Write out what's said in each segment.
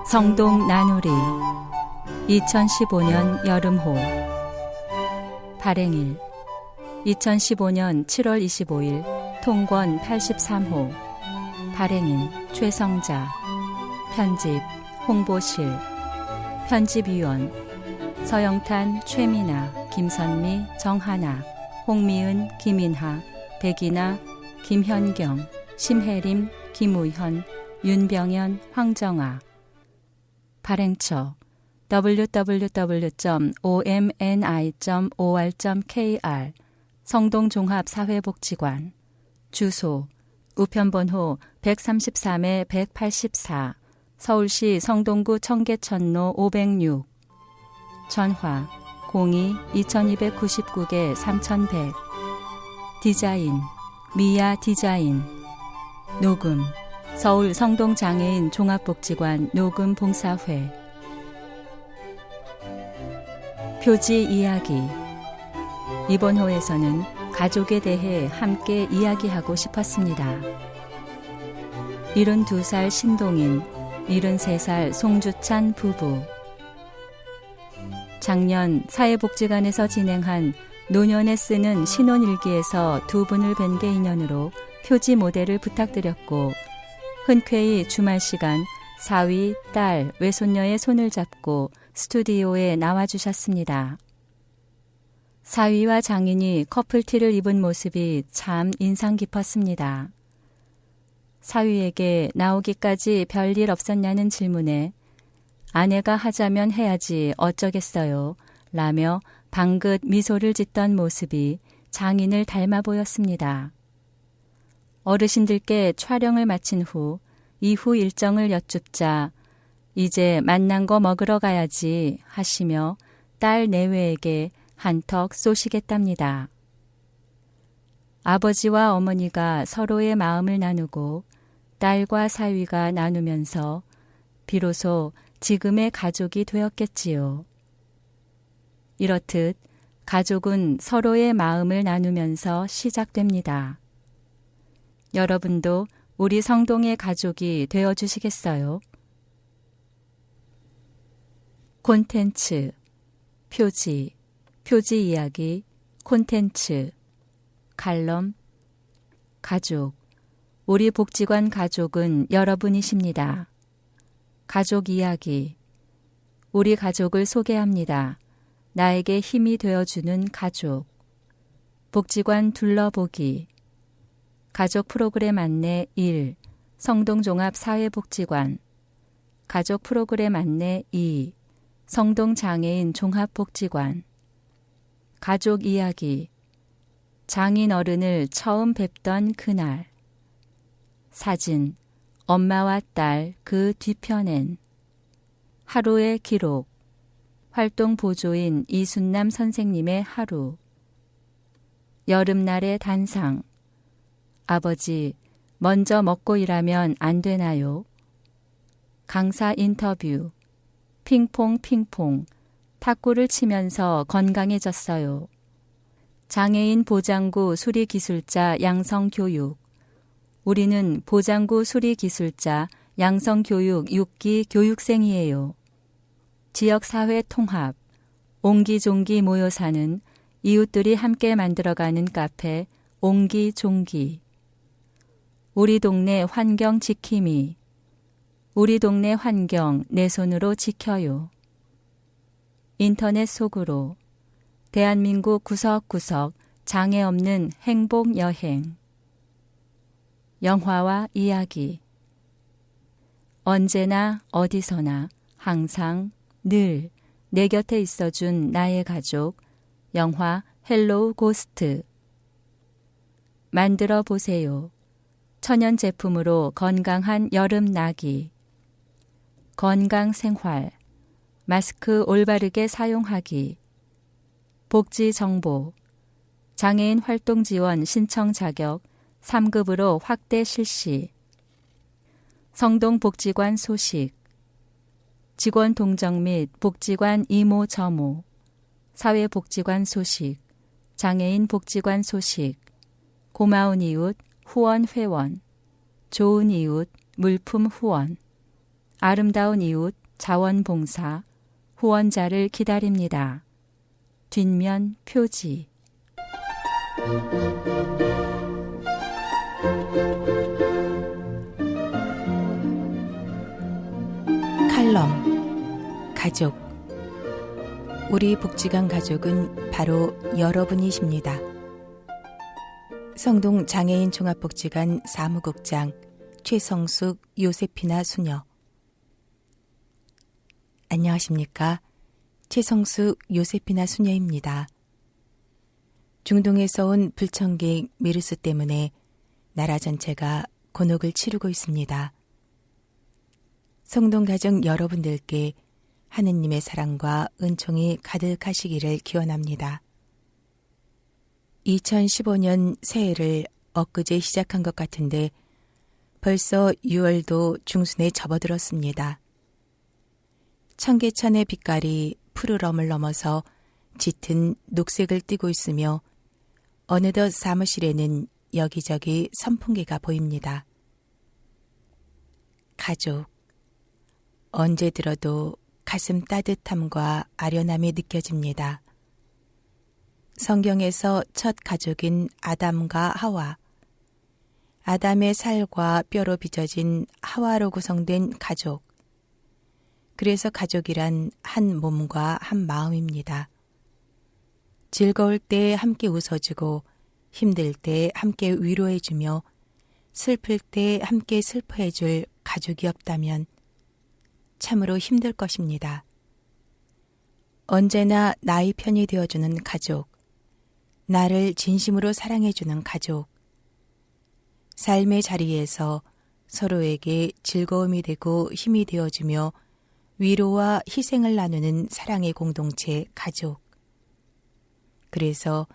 성동 나누리 2015년 여름호 발행일 2015년 7월 25일 통권 83호 발행인 최성자 편집 홍보실 편집위원 서영탄 최미나 김선미 정하나 홍미은 김인하 백이나 김현경 심혜림 김우현 윤병현 황정아 발행처 www.omni.or.kr 성동종합사회복지관 주소 우편번호 133-184 서울시 성동구 청계천로 506 전화 02-2299-3100 디자인 미야 디자인 녹음 서울 성동장애인 종합복지관 녹음봉사회 표지 이야기 이번 호에서는 가족에 대해 함께 이야기하고 싶었습니다. 72살 신동인, 73살 송주찬 부부 작년 사회복지관에서 진행한 노년에 쓰는 신혼일기에서 두 분을 뵌 게 인연으로 표지 모델을 부탁드렸고 흔쾌히 주말 시간 사위, 딸, 외손녀의 손을 잡고 스튜디오에 나와주셨습니다. 사위와 장인이 커플티를 입은 모습이 참 인상 깊었습니다. 사위에게 나오기까지 별일 없었냐는 질문에 아내가 하자면 해야지 어쩌겠어요 라며 방긋 미소를 짓던 모습이 장인을 닮아 보였습니다. 어르신들께 촬영을 마친 후 이후 일정을 여쭙자 이제 만난 거 먹으러 가야지 하시며 딸 내외에게 한턱 쏘시겠답니다. 아버지와 어머니가 서로의 마음을 나누고 딸과 사위가 나누면서 비로소 지금의 가족이 되었겠지요. 이렇듯 가족은 서로의 마음을 나누면서 시작됩니다. 여러분도 우리 성동의 가족이 되어주시겠어요? 콘텐츠, 표지 이야기, 콘텐츠, 칼럼, 가족, 우리 복지관 가족은 여러분이십니다. 가족 이야기, 우리 가족을 소개합니다. 나에게 힘이 되어주는 가족, 복지관 둘러보기, 가족 프로그램 안내 1, 성동종합사회복지관, 가족 프로그램 안내 2, 성동장애인 종합복지관, 가족 이야기, 장인 어른을 처음 뵙던 그날, 사진, 엄마와 딸 그 뒤편엔, 하루의 기록, 활동 보조인 이순남 선생님의 하루, 여름날의 단상, 아버지, 먼저 먹고 일하면 안 되나요? 강사 인터뷰, 핑퐁, 탁구를 치면서 건강해졌어요. 장애인 보장구 수리기술자 양성교육, 우리는 보장구 수리기술자 양성교육 6기 교육생이에요. 지역사회 통합, 옹기종기 모여 사는 이웃들이 함께 만들어가는 카페 옹기종기, 우리 동네 환경 지킴이, 우리 동네 환경 내 손으로 지켜요. 인터넷 속으로 대한민국 구석구석 장애 없는 행복 여행, 영화와 이야기, 언제나 어디서나 항상 늘 내 곁에 있어준 나의 가족, 영화 헬로우 고스트, 만들어 보세요. 천연 제품으로 건강한 여름 나기, 건강생활, 마스크 올바르게 사용하기, 복지 정보, 장애인 활동 지원 신청 자격 3급으로 확대 실시, 성동복지관 소식, 직원 동정 및 복지관 이모 저모, 사회복지관 소식, 장애인 복지관 소식, 고마운 이웃, 후원 회원, 좋은 이웃, 물품 후원, 아름다운 이웃 자원봉사, 후원자를 기다립니다. 뒷면 표지. 칼럼 가족. 우리 복지관 가족은 바로 여러분이십니다. 성동 장애인 종합복지관 사무국장 최성숙 요세피나 수녀. 안녕하십니까? 최성숙 요세피나 수녀입니다. 중동에서 온 불청객 메르스 때문에 나라 전체가 곤혹을 치르고 있습니다. 성동 가족 여러분들께 하느님의 사랑과 은총이 가득하시기를 기원합니다. 2015년 새해를 엊그제 시작한 것 같은데 벌써 6월도 중순에 접어들었습니다. 청계천의 빛깔이 푸르럼을 넘어서 짙은 녹색을 띠고 있으며 어느덧 사무실에는 여기저기 선풍기가 보입니다. 가족. 언제 들어도 가슴 따뜻함과 아련함이 느껴집니다. 성경에서 첫 가족인 아담과 하와, 아담의 살과 뼈로 빚어진 하와로 구성된 가족. 그래서 가족이란 한 몸과 한 마음입니다. 즐거울 때 함께 웃어주고 힘들 때 함께 위로해주며 슬플 때 함께 슬퍼해줄 가족이 없다면 참으로 힘들 것입니다. 언제나 나의 편이 되어주는 가족, 나를 진심으로 사랑해주는 가족, 삶의 자리에서 서로에게 즐거움이 되고 힘이 되어주며 위로와 희생을 나누는 사랑의 공동체 가족. 그래서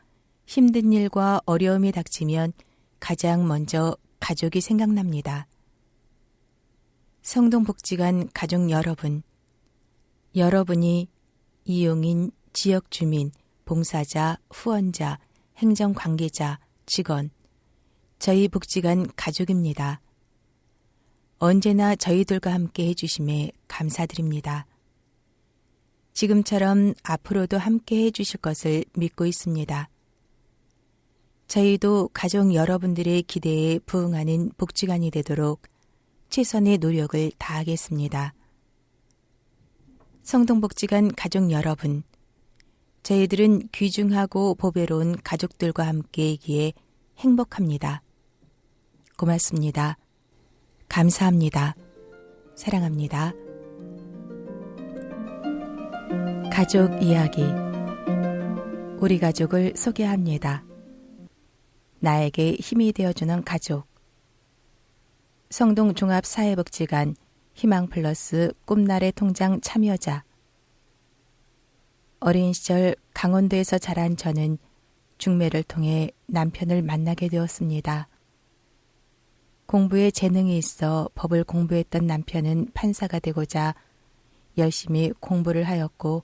힘든 일과 어려움이 닥치면 가장 먼저 가족이 생각납니다. 성동복지관 가족 여러분, 여러분이 이용인, 지역주민, 봉사자, 후원자, 행정관계자, 직원, 저희 복지관 가족입니다. 언제나 저희들과 함께 해주심에 감사드립니다. 지금처럼 앞으로도 함께 해주실 것을 믿고 있습니다. 저희도 가족 여러분들의 기대에 부응하는 복지관이 되도록 최선의 노력을 다하겠습니다. 성동복지관 가족 여러분, 저희들은 귀중하고 보배로운 가족들과 함께이기에 행복합니다. 고맙습니다. 감사합니다. 사랑합니다. 가족 이야기. 우리 가족을 소개합니다. 나에게 힘이 되어주는 가족. 성동 종합사회복지관 희망플러스 꿈나래 통장 참여자. 어린 시절 강원도에서 자란 저는 중매를 통해 남편을 만나게 되었습니다. 공부에 재능이 있어 법을 공부했던 남편은 판사가 되고자 열심히 공부를 하였고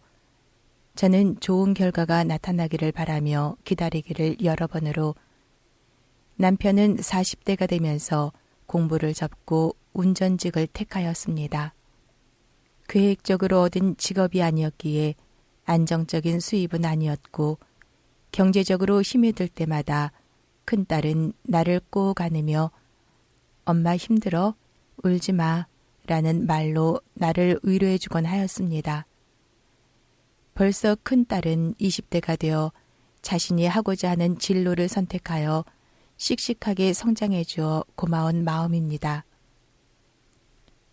저는 좋은 결과가 나타나기를 바라며 기다리기를 여러 번으로 남편은 40대가 되면서 공부를 접고 운전직을 택하였습니다. 계획적으로 얻은 직업이 아니었기에 안정적인 수입은 아니었고 경제적으로 힘이 들 때마다 큰딸은 나를 꼭 안으며 엄마 힘들어? 울지 마 라는 말로 나를 위로해주곤 하였습니다. 벌써 큰딸은 20대가 되어 자신이 하고자 하는 진로를 선택하여 씩씩하게 성장해 주어 고마운 마음입니다.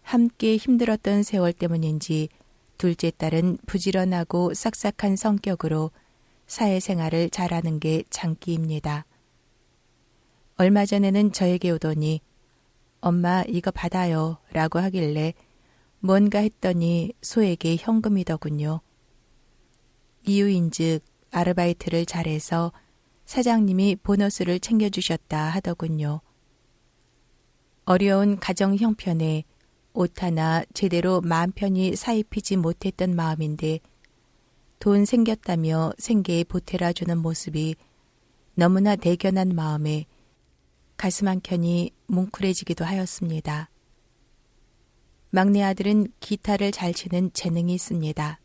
함께 힘들었던 세월 때문인지 둘째 딸은 부지런하고 싹싹한 성격으로 사회생활을 잘하는 게 장기입니다. 얼마 전에는 저에게 오더니 엄마 이거 받아요 라고 하길래 뭔가 했더니 소에게 현금이더군요. 이유인즉 아르바이트를 잘해서 사장님이 보너스를 챙겨주셨다 하더군요. 어려운 가정 형편에 옷 하나 제대로 마음 편히 사입히지 못했던 마음인데 돈 생겼다며 생계에 보태라주는 모습이 너무나 대견한 마음에 가슴 한켠이 뭉클해지기도 하였습니다. 막내 아들은 기타를 잘 치는 재능이 있습니다.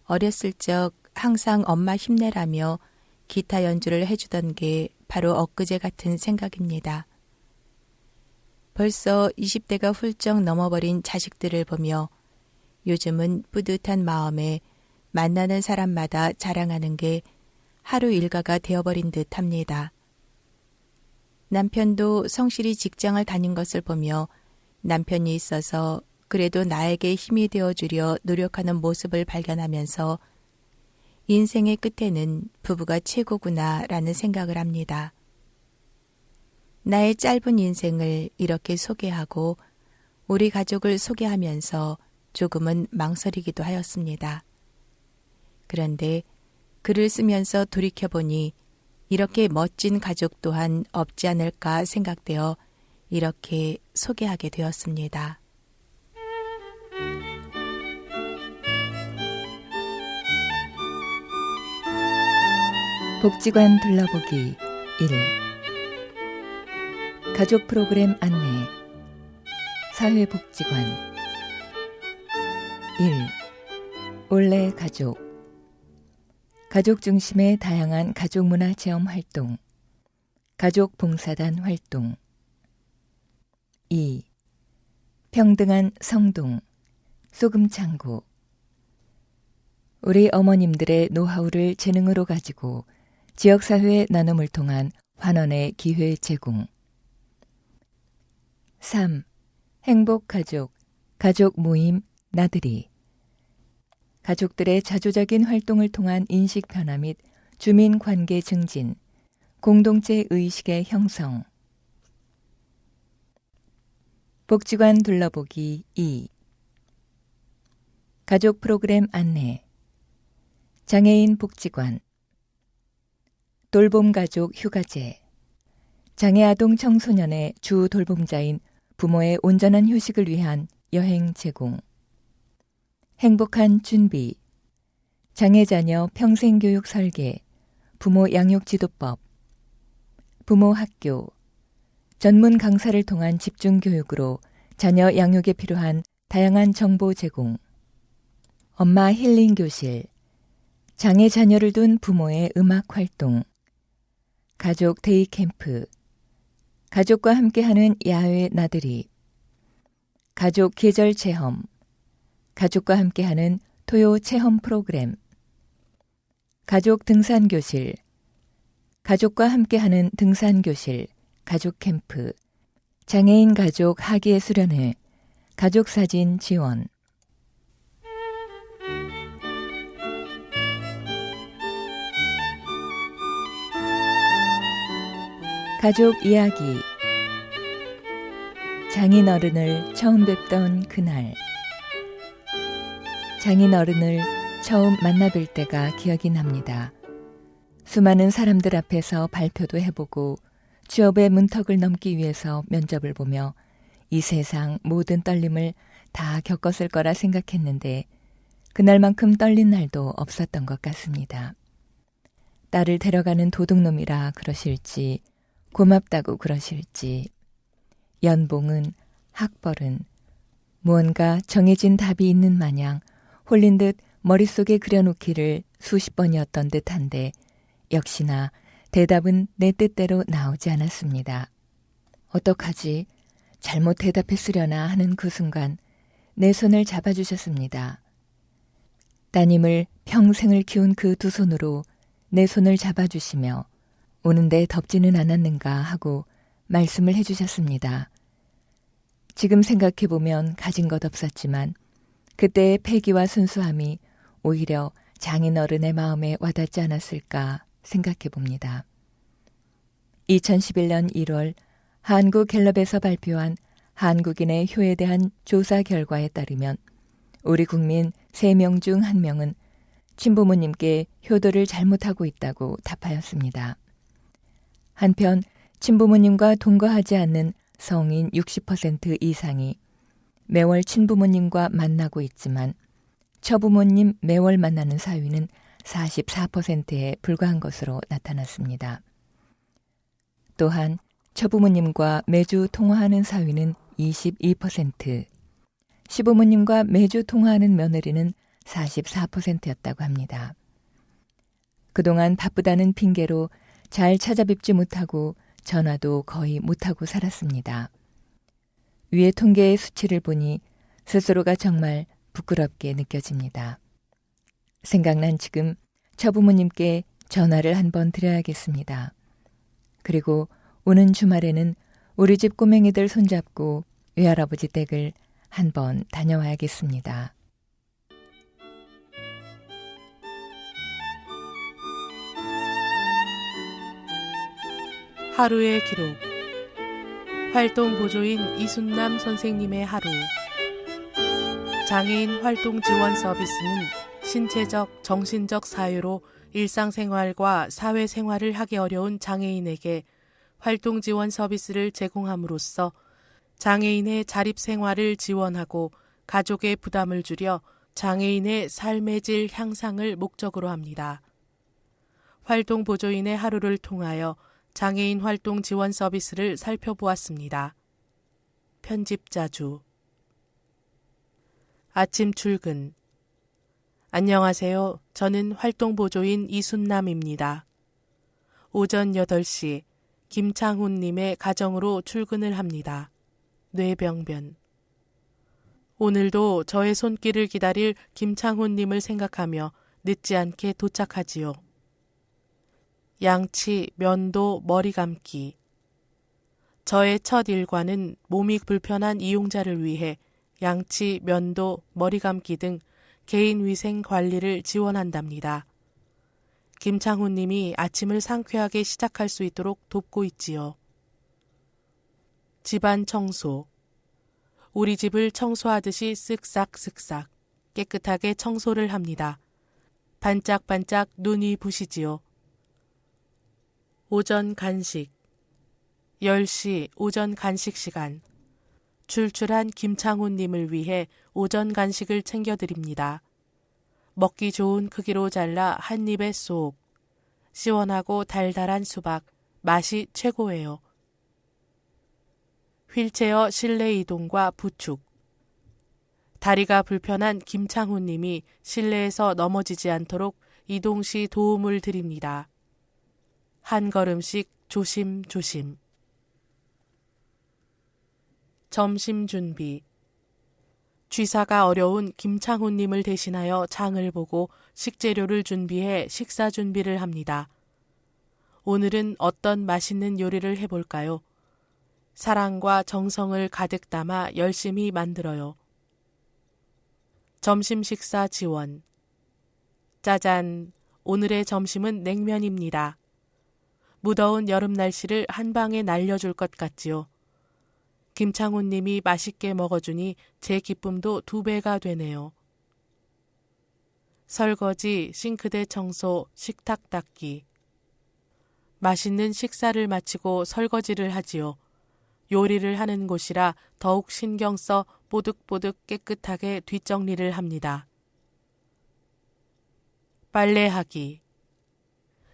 어렸을 적 항상 엄마 힘내라며 기타 연주를 해주던 게 바로 엊그제 같은 생각입니다. 벌써 20대가 훌쩍 넘어버린 자식들을 보며 요즘은 뿌듯한 마음에 만나는 사람마다 자랑하는 게 하루 일과가 되어버린 듯 합니다. 남편도 성실히 직장을 다닌 것을 보며 남편이 있어서 그래도 나에게 힘이 되어주려 노력하는 모습을 발견하면서 인생의 끝에는 부부가 최고구나라는 생각을 합니다. 나의 짧은 인생을 이렇게 소개하고 우리 가족을 소개하면서 조금은 망설이기도 하였습니다. 그런데 글을 쓰면서 돌이켜보니 이렇게 멋진 가족 또한 없지 않을까 생각되어 이렇게 소개하게 되었습니다. 복지관 둘러보기 1. 가족 프로그램 안내. 사회복지관 1. 올레 가족. 가족 중심의 다양한 가족문화 체험 활동. 가족봉사단 활동. 2. 평등한 성동. 소금창고. 우리 어머님들의 노하우를 재능으로 가지고 지역사회 나눔을 통한 환원의 기회 제공. 3. 행복가족, 가족 모임 나들이. 가족들의 자조적인 활동을 통한 인식 변화 및 주민관계 증진, 공동체 의식의 형성. 복지관 둘러보기 2. 가족 프로그램 안내. 장애인 복지관. 돌봄가족 휴가제. 장애아동 청소년의 주 돌봄자인 부모의 온전한 휴식을 위한 여행 제공. 행복한 준비. 장애자녀 평생교육 설계. 부모 양육지도법. 부모학교. 전문 강사를 통한 집중교육으로 자녀 양육에 필요한 다양한 정보 제공. 엄마 힐링교실. 장애 자녀를 둔 부모의 음악활동. 가족 데이캠프. 가족과 함께하는 야외 나들이. 가족 계절 체험. 가족과 함께하는 토요 체험 프로그램. 가족 등산교실. 가족과 함께하는 등산교실. 가족 캠프. 장애인 가족 학예 수련회. 가족사진 지원. 가족 이야기. 장인어른을 처음 뵙던 그날. 장인어른을 처음 만나뵐 때가 기억이 납니다. 수많은 사람들 앞에서 발표도 해보고 취업의 문턱을 넘기 위해서 면접을 보며 이 세상 모든 떨림을 다 겪었을 거라 생각했는데 그날만큼 떨린 날도 없었던 것 같습니다. 딸을 데려가는 도둑놈이라 그러실지 고맙다고 그러실지 연봉은 학벌은 무언가 정해진 답이 있는 마냥 홀린 듯 머릿속에 그려놓기를 수십 번이었던 듯한데 역시나 대답은 내 뜻대로 나오지 않았습니다. 어떡하지? 잘못 대답했으려나 하는 그 순간 내 손을 잡아주셨습니다. 따님을 평생을 키운 그 두 손으로 내 손을 잡아주시며 오는데 덥지는 않았는가 하고 말씀을 해주셨습니다. 지금 생각해보면 가진 것 없었지만 그때의 패기와 순수함이 오히려 장인어른의 마음에 와닿지 않았을까 생각해봅니다. 2011년 1월 한국갤럽에서 발표한 한국인의 효에 대한 조사 결과에 따르면 우리 국민 3명 중 1명은 친부모님께 효도를 잘못하고 있다고 답하였습니다. 한편 친부모님과 동거하지 않는 성인 60% 이상이 매월 친부모님과 만나고 있지만 처부모님 매월 만나는 사위는 44%에 불과한 것으로 나타났습니다. 또한 처부모님과 매주 통화하는 사위는 22%, 시부모님과 매주 통화하는 며느리는 44%였다고 합니다. 그동안 바쁘다는 핑계로 잘 찾아뵙지 못하고 전화도 거의 못하고 살았습니다. 위의 통계의 수치를 보니 스스로가 정말 부끄럽게 느껴집니다. 생각난 지금 처부모님께 전화를 한번 드려야겠습니다. 그리고 오는 주말에는 우리 집 꼬맹이들 손잡고 외할아버지 댁을 한번 다녀와야겠습니다. 하루의 기록. 활동 보조인 이순남 선생님의 하루. 장애인 활동 지원 서비스는 신체적, 정신적 사유로 일상생활과 사회생활을 하기 어려운 장애인에게 활동 지원 서비스를 제공함으로써 장애인의 자립생활을 지원하고 가족의 부담을 줄여 장애인의 삶의 질 향상을 목적으로 합니다. 활동 보조인의 하루를 통하여 장애인 활동 지원 서비스를 살펴보았습니다. 편집자주. 아침 출근. 안녕하세요. 저는 활동 보조인 이순남입니다. 오전 8시 김창훈님의 가정으로 출근을 합니다. 뇌병변. 오늘도 저의 손길을 기다릴 김창훈님을 생각하며 늦지 않게 도착하지요. 양치, 면도, 머리 감기. 저의 첫 일과는 몸이 불편한 이용자를 위해 양치, 면도, 머리 감기 등 개인 위생 관리를 지원한답니다. 김창훈 님이 아침을 상쾌하게 시작할 수 있도록 돕고 있지요. 집안 청소. 우리 집을 청소하듯이 쓱싹쓱싹 깨끗하게 청소를 합니다. 반짝반짝 눈이 부시지요. 오전 간식. 10시 오전 간식 시간. 출출한 김창훈 님을 위해 오전 간식을 챙겨드립니다. 먹기 좋은 크기로 잘라 한 입에 쏙. 시원하고 달달한 수박, 맛이 최고예요. 휠체어 실내 이동과 부축. 다리가 불편한 김창훈 님이 실내에서 넘어지지 않도록 이동 시 도움을 드립니다. 한 걸음씩 조심조심. 점심 준비. 취사가 어려운 김창훈님을 대신하여 장을 보고 식재료를 준비해 식사 준비를 합니다. 오늘은 어떤 맛있는 요리를 해볼까요? 사랑과 정성을 가득 담아 열심히 만들어요. 점심 식사 지원. 짜잔, 오늘의 점심은 냉면입니다. 무더운 여름 날씨를 한 방에 날려줄 것 같지요. 김창훈 님이 맛있게 먹어주니 제 기쁨도 2배가 되네요. 설거지, 싱크대 청소, 식탁 닦기. 맛있는 식사를 마치고 설거지를 하지요. 요리를 하는 곳이라 더욱 신경 써 뽀득뽀득 깨끗하게 뒷정리를 합니다. 빨래하기.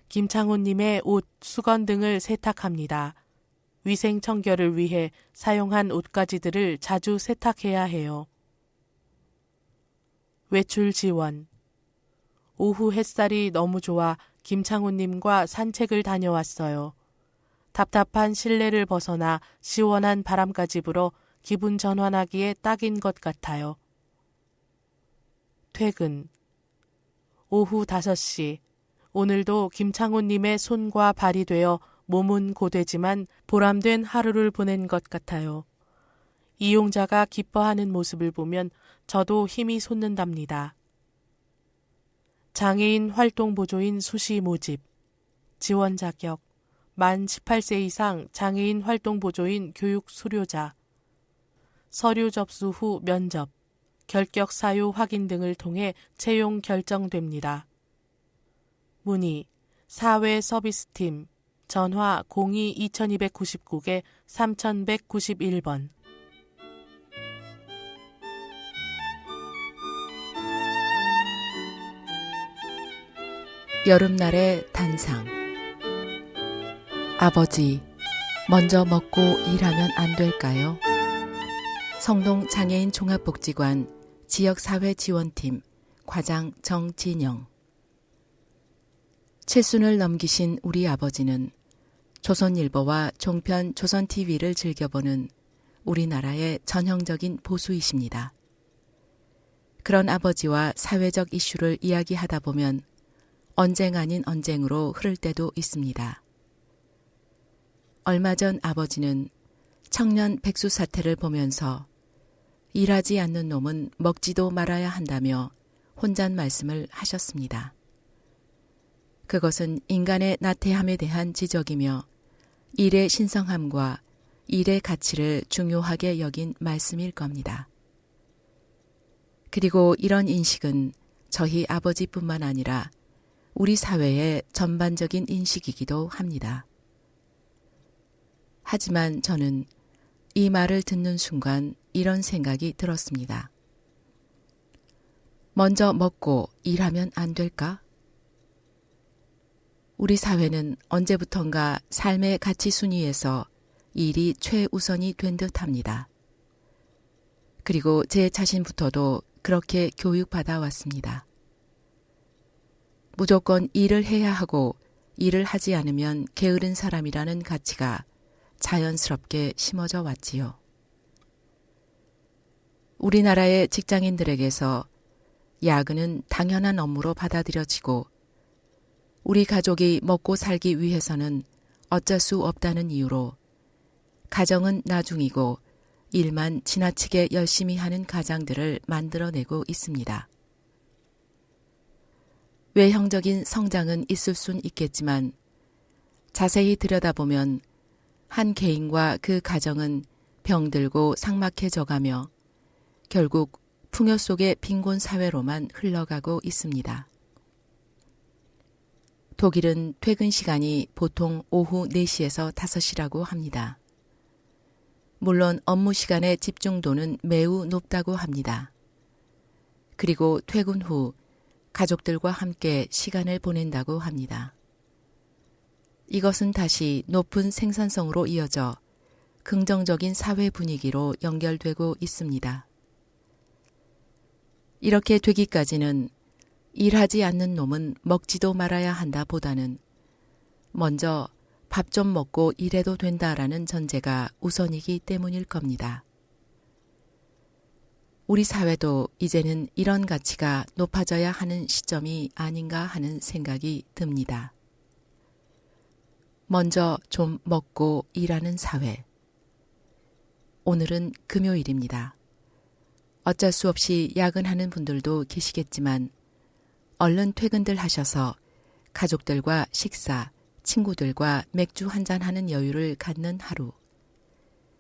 김창훈님의 옷, 수건 등을 세탁합니다. 위생 청결을 위해 사용한 옷가지들을 자주 세탁해야 해요. 외출 지원. 오후 햇살이 너무 좋아 김창훈님과 산책을 다녀왔어요. 답답한 실내를 벗어나 시원한 바람까지 불어 기분 전환하기에 딱인 것 같아요. 퇴근. 오후 5시. 오늘도 김창훈님의 손과 발이 되어 몸은 고되지만 보람된 하루를 보낸 것 같아요. 이용자가 기뻐하는 모습을 보면 저도 힘이 솟는답니다. 장애인 활동 보조인 수시 모집. 지원 자격. 만 18세 이상 장애인 활동 보조인 교육 수료자. 서류 접수 후 면접, 결격 사유 확인 등을 통해 채용 결정됩니다. 문의, 사회 서비스팀, 전화 02-2299개 3191번. 여름날의 단상. 아버지, 먼저 먹고 일하면 안 될까요? 성동 장애인 종합복지관 지역사회지원팀 과장 정진영. 칠순을 넘기신 우리 아버지는 조선일보와 종편 조선TV를 즐겨보는 우리나라의 전형적인 보수이십니다. 그런 아버지와 사회적 이슈를 이야기하다 보면 언쟁 아닌 언쟁으로 흐를 때도 있습니다. 얼마 전 아버지는 청년 백수 사태를 보면서 일하지 않는 놈은 먹지도 말아야 한다며 혼잣 말씀을 하셨습니다. 그것은 인간의 나태함에 대한 지적이며 일의 신성함과 일의 가치를 중요하게 여긴 말씀일 겁니다. 그리고 이런 인식은 저희 아버지뿐만 아니라 우리 사회의 전반적인 인식이기도 합니다. 하지만 저는 이 말을 듣는 순간 이런 생각이 들었습니다. 먼저 먹고 일하면 안 될까? 우리 사회는 언제부턴가 삶의 가치 순위에서 일이 최우선이 된 듯합니다. 그리고 제 자신부터도 그렇게 교육받아 왔습니다. 무조건 일을 해야 하고 일을 하지 않으면 게으른 사람이라는 가치가 자연스럽게 심어져 왔지요. 우리나라의 직장인들에게서 야근은 당연한 업무로 받아들여지고 우리 가족이 먹고 살기 위해서는 어쩔 수 없다는 이유로 가정은 나중이고 일만 지나치게 열심히 하는 가장들을 만들어내고 있습니다. 외형적인 성장은 있을 순 있겠지만 자세히 들여다보면 한 개인과 그 가정은 병들고 삭막해져가며 결국 풍요 속의 빈곤 사회로만 흘러가고 있습니다. 독일은 퇴근 시간이 보통 오후 4시에서 5시라고 합니다. 물론 업무 시간의 집중도는 매우 높다고 합니다. 그리고 퇴근 후 가족들과 함께 시간을 보낸다고 합니다. 이것은 다시 높은 생산성으로 이어져 긍정적인 사회 분위기로 연결되고 있습니다. 이렇게 되기까지는 일하지 않는 놈은 먹지도 말아야 한다 보다는 먼저 밥 좀 먹고 일해도 된다라는 전제가 우선이기 때문일 겁니다. 우리 사회도 이제는 이런 가치가 높아져야 하는 시점이 아닌가 하는 생각이 듭니다. 먼저 좀 먹고 일하는 사회. 오늘은 금요일입니다. 어쩔 수 없이 야근하는 분들도 계시겠지만 얼른 퇴근들 하셔서 가족들과 식사, 친구들과 맥주 한잔하는 여유를 갖는 하루.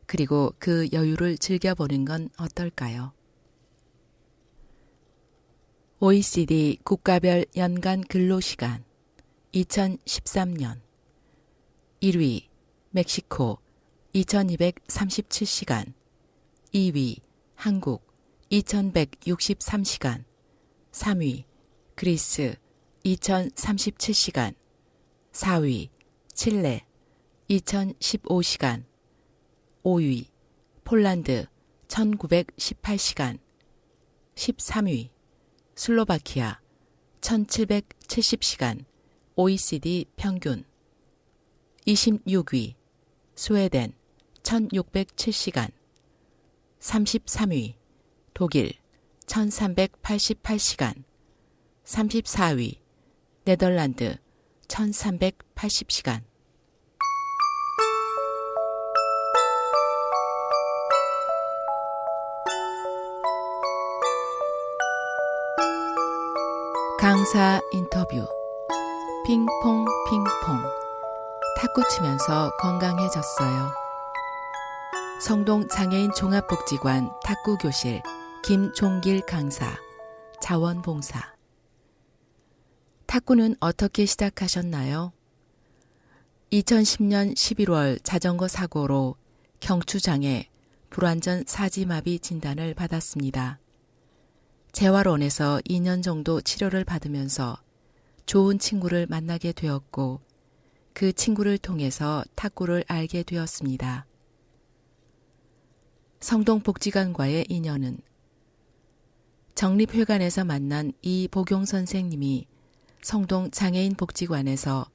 그리고 그 여유를 즐겨보는 건 어떨까요? OECD 국가별 연간 근로시간 2013년 1위 멕시코 2237시간 2위 한국 2163시간 3위 그리스 2037시간 4위 칠레 2015시간 5위 폴란드 1918시간 13위 슬로바키아 1770시간 OECD 평균 26위 스웨덴 1607시간 33위 독일 1388시간 34위 네덜란드 1380시간 강사 인터뷰. 핑퐁 핑퐁. 탁구 치면서 건강해졌어요. 성동 장애인 종합복지관 탁구교실 김종길 강사. 자원봉사. 탁구는 어떻게 시작하셨나요? 2010년 11월 자전거 사고로 경추장애, 불완전 사지마비 진단을 받았습니다. 재활원에서 2년 정도 치료를 받으면서 좋은 친구를 만나게 되었고 그 친구를 통해서 탁구를 알게 되었습니다. 성동복지관과의 인연은 정립회관에서 만난 이 복용 선생님이 성동 장애인 복지관에서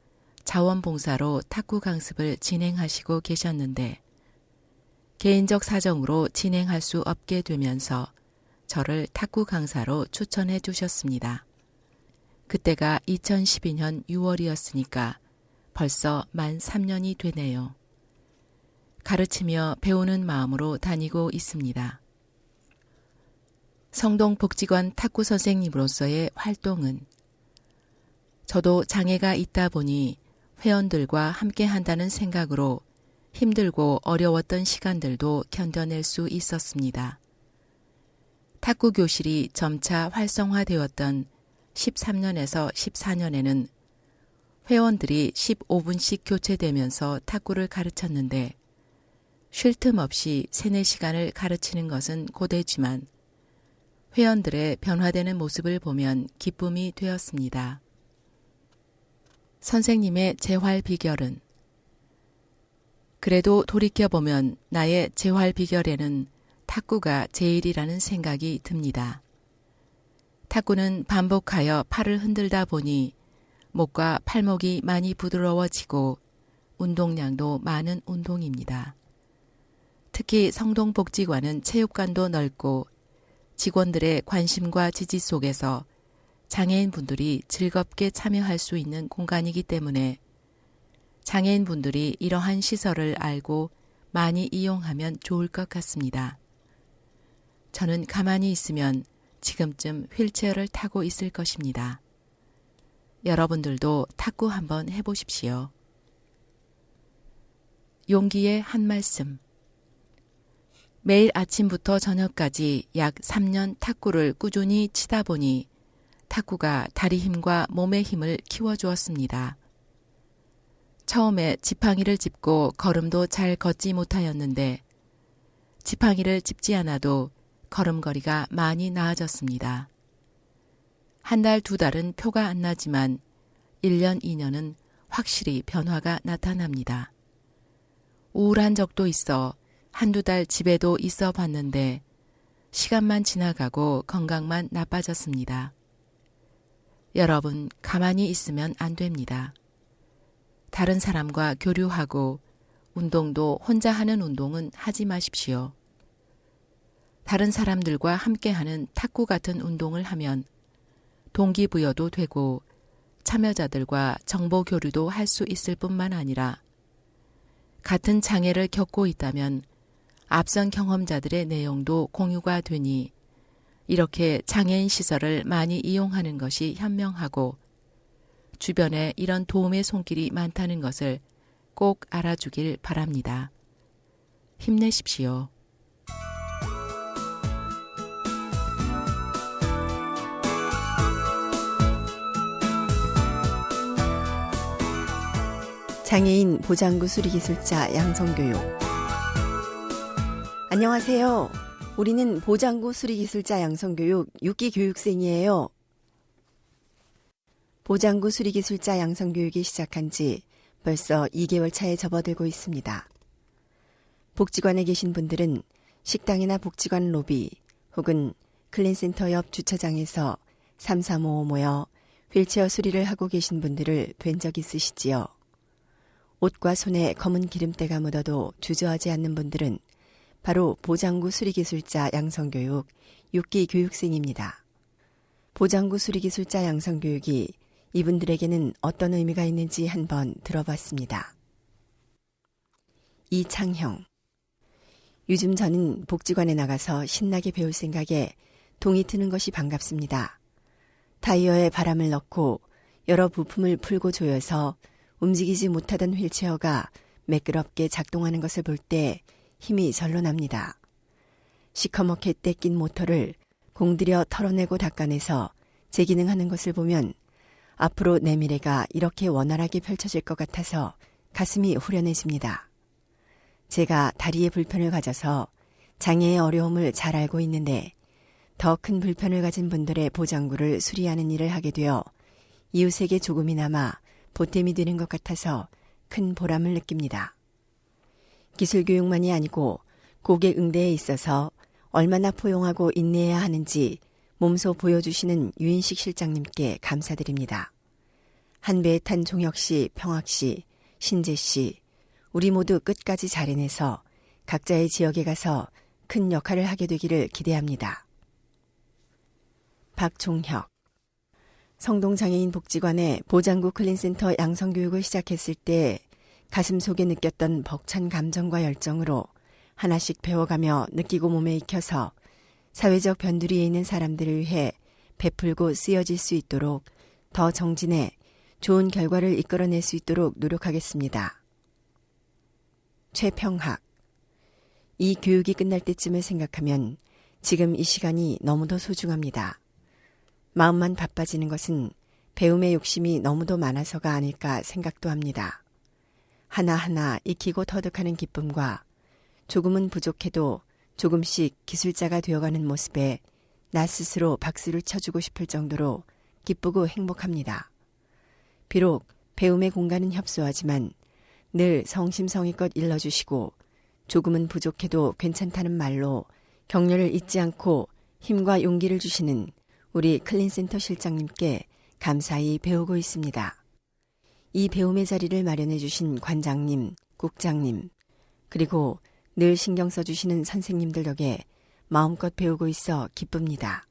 자원봉사로 탁구 강습을 진행하시고 계셨는데 개인적 사정으로 진행할 수 없게 되면서 저를 탁구 강사로 추천해 주셨습니다. 그때가 2012년 6월이었으니까 벌써 만 3년이 되네요. 가르치며 배우는 마음으로 다니고 있습니다. 성동복지관 탁구 선생님으로서의 활동은 저도 장애가 있다 보니 회원들과 함께 한다는 생각으로 힘들고 어려웠던 시간들도 견뎌낼 수 있었습니다. 탁구 교실이 점차 활성화되었던 13년에서 14년에는 회원들이 15분씩 교체되면서 탁구를 가르쳤는데 쉴 틈 없이 3-4시간을 가르치는 것은 고되지만 회원들의 변화되는 모습을 보면 기쁨이 되었습니다. 선생님의 재활 비결은 그래도 돌이켜보면 나의 재활 비결에는 탁구가 제일이라는 생각이 듭니다. 탁구는 반복하여 팔을 흔들다 보니 목과 팔목이 많이 부드러워지고 운동량도 많은 운동입니다. 특히 성동복지관은 체육관도 넓고 직원들의 관심과 지지 속에서 장애인분들이 즐겁게 참여할 수 있는 공간이기 때문에 장애인분들이 이러한 시설을 알고 많이 이용하면 좋을 것 같습니다. 저는 가만히 있으면 지금쯤 휠체어를 타고 있을 것입니다. 여러분들도 탁구 한번 해보십시오. 용기의 한 말씀. 매일 아침부터 저녁까지 약 3년 탁구를 꾸준히 치다 보니 탁구가 다리 힘과 몸의 힘을 키워주었습니다. 처음에 지팡이를 짚고 걸음도 잘 걷지 못하였는데 지팡이를 짚지 않아도 걸음걸이가 많이 나아졌습니다. 1달, 2달은 표가 안 나지만 1년, 2년은 확실히 변화가 나타납니다. 우울한 적도 있어 1-2달 집에도 있어 봤는데 시간만 지나가고 건강만 나빠졌습니다. 여러분, 가만히 있으면 안 됩니다. 다른 사람과 교류하고 운동도 혼자 하는 운동은 하지 마십시오. 다른 사람들과 함께하는 탁구 같은 운동을 하면 동기부여도 되고 참여자들과 정보 교류도 할 수 있을 뿐만 아니라 같은 장애를 겪고 있다면 앞선 경험자들의 내용도 공유가 되니 이렇게 장애인 시설을 많이 이용하는 것이 현명하고 주변에 이런 도움의 손길이 많다는 것을 꼭 알아주길 바랍니다. 힘내십시오. 장애인 보장구 수리기술자 양성교육. 안녕하세요. 우리는 보장구 수리기술자 양성교육 6기 교육생이에요. 보장구 수리기술자 양성교육이 시작한 지 벌써 2개월 차에 접어들고 있습니다. 복지관에 계신 분들은 식당이나 복지관 로비 혹은 클린센터 옆 주차장에서 3-3-5 모여 휠체어 수리를 하고 계신 분들을 뵌 적 있으시지요? 옷과 손에 검은 기름때가 묻어도 주저하지 않는 분들은 바로 보장구 수리기술자 양성교육 6기 교육생입니다. 보장구 수리기술자 양성교육이 이분들에게는 어떤 의미가 있는지 한번 들어봤습니다. 이창형. 요즘 저는 복지관에 나가서 신나게 배울 생각에 동이 트는 것이 반갑습니다. 타이어에 바람을 넣고 여러 부품을 풀고 조여서 움직이지 못하던 휠체어가 매끄럽게 작동하는 것을 볼 때 힘이 절로 납니다. 시커멓게 떼낀 모터를 공들여 털어내고 닦아내서 재기능하는 것을 보면 앞으로 내 미래가 이렇게 원활하게 펼쳐질 것 같아서 가슴이 후련해집니다. 제가 다리에 불편을 가져서 장애의 어려움을 잘 알고 있는데 더 큰 불편을 가진 분들의 보장구를 수리하는 일을 하게 되어 이웃에게 조금이나마 보탬이 되는 것 같아서 큰 보람을 느낍니다. 기술교육만이 아니고 고객 응대에 있어서 얼마나 포용하고 인내해야 하는지 몸소 보여주시는 유인식 실장님께 감사드립니다. 한 배에 탄 종혁 씨, 평학 씨, 신재 씨, 우리 모두 끝까지 잘 해내서 각자의 지역에 가서 큰 역할을 하게 되기를 기대합니다. 박종혁. 성동장애인 복지관에 보장구 클린센터 양성교육을 시작했을 때 가슴 속에 느꼈던 벅찬 감정과 열정으로 하나씩 배워가며 느끼고 몸에 익혀서 사회적 변두리에 있는 사람들을 위해 베풀고 쓰여질 수 있도록 더 정진해 좋은 결과를 이끌어낼 수 있도록 노력하겠습니다. 최평학. 이 교육이 끝날 때쯤을 생각하면 지금 이 시간이 너무도 소중합니다. 마음만 바빠지는 것은 배움의 욕심이 너무도 많아서가 아닐까 생각도 합니다. 하나하나 익히고 터득하는 기쁨과 조금은 부족해도 조금씩 기술자가 되어가는 모습에 나 스스로 박수를 쳐주고 싶을 정도로 기쁘고 행복합니다. 비록 배움의 공간은 협소하지만 늘 성심성의껏 일러주시고 조금은 부족해도 괜찮다는 말로 격려를 잊지 않고 힘과 용기를 주시는 우리 클린센터 실장님께 감사히 배우고 있습니다. 이 배움의 자리를 마련해 주신 관장님, 국장님, 그리고 늘 신경 써주시는 선생님들 덕에 마음껏 배우고 있어 기쁩니다.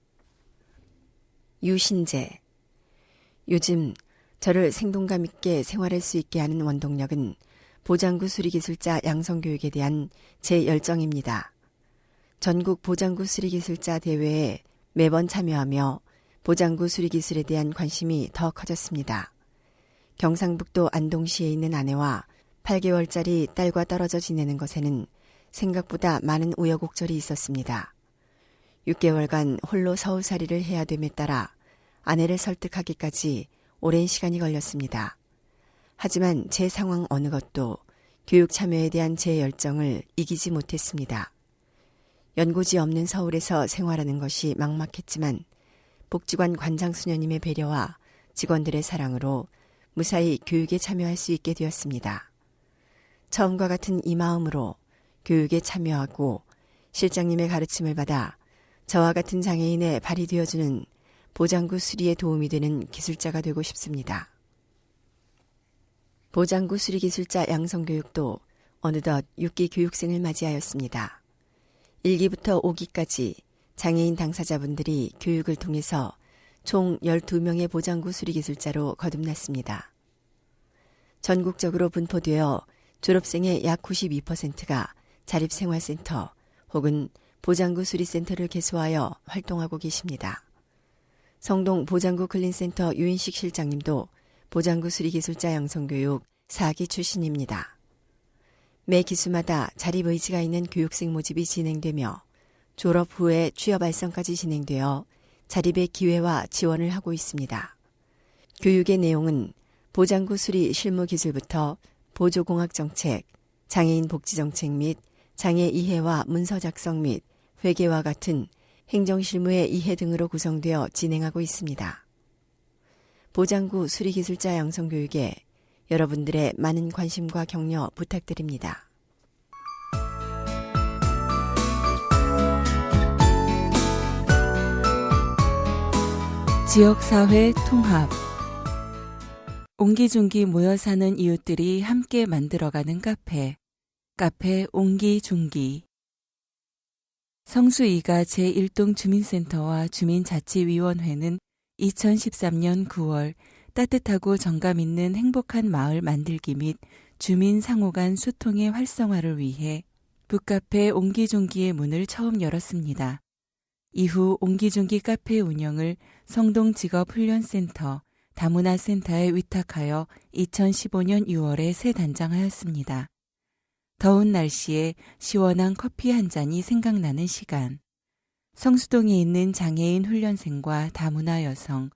유신재. 요즘 저를 생동감 있게 생활할 수 있게 하는 원동력은 보장구 수리기술자 양성교육에 대한 제 열정입니다. 전국 보장구 수리기술자 대회에 매번 참여하며 보장구 수리기술에 대한 관심이 더 커졌습니다. 경상북도 안동시에 있는 아내와 8개월짜리 딸과 떨어져 지내는 것에는 생각보다 많은 우여곡절이 있었습니다. 6개월간 홀로 서울살이를 해야 됨에 따라 아내를 설득하기까지 오랜 시간이 걸렸습니다. 하지만 제 상황 어느 것도 교육 참여에 대한 제 열정을 이기지 못했습니다. 연고지 없는 서울에서 생활하는 것이 막막했지만 복지관 관장 수녀님의 배려와 직원들의 사랑으로 무사히 교육에 참여할 수 있게 되었습니다. 처음과 같은 이 마음으로 교육에 참여하고 실장님의 가르침을 받아 저와 같은 장애인의 발이 되어주는 보장구 수리에 도움이 되는 기술자가 되고 싶습니다. 보장구 수리기술자 양성교육도 어느덧 6기 교육생을 맞이하였습니다. 1기부터 5기까지 장애인 당사자분들이 교육을 통해서 총 12명의 보장구 수리기술자로 거듭났습니다. 전국적으로 분포되어 졸업생의 약 92%가 자립생활센터 혹은 보장구 수리센터를 개소하여 활동하고 계십니다. 성동 보장구 클린센터 유인식 실장님도 보장구 수리기술자 양성교육 4기 출신입니다. 매 기수마다 자립 의지가 있는 교육생 모집이 진행되며 졸업 후에 취업 알선까지 진행되어 자립의 기회와 지원을 하고 있습니다. 교육의 내용은 보장구 수리 실무 기술부터 보조공학 정책, 장애인 복지 정책 및 장애 이해와 문서 작성 및 회계와 같은 행정실무의 이해 등으로 구성되어 진행하고 있습니다. 보장구 수리기술자 양성교육에 여러분들의 많은 관심과 격려 부탁드립니다. 지역사회 통합. 옹기종기 모여 사는 이웃들이 함께 만들어가는 카페 옹기종기. 성수2가 제1동 주민센터와 주민자치위원회는 2013년 9월 따뜻하고 정감 있는 행복한 마을 만들기 및 주민 상호 간 소통의 활성화를 위해 북카페 옹기종기의 문을 처음 열었습니다. 이후 옹기종기 카페 운영을 성동직업훈련센터, 다문화센터에 위탁하여 2015년 6월에 새 단장하였습니다. 더운 날씨에 시원한 커피 한 잔이 생각나는 시간. 성수동에 있는 장애인 훈련생과 다문화 여성,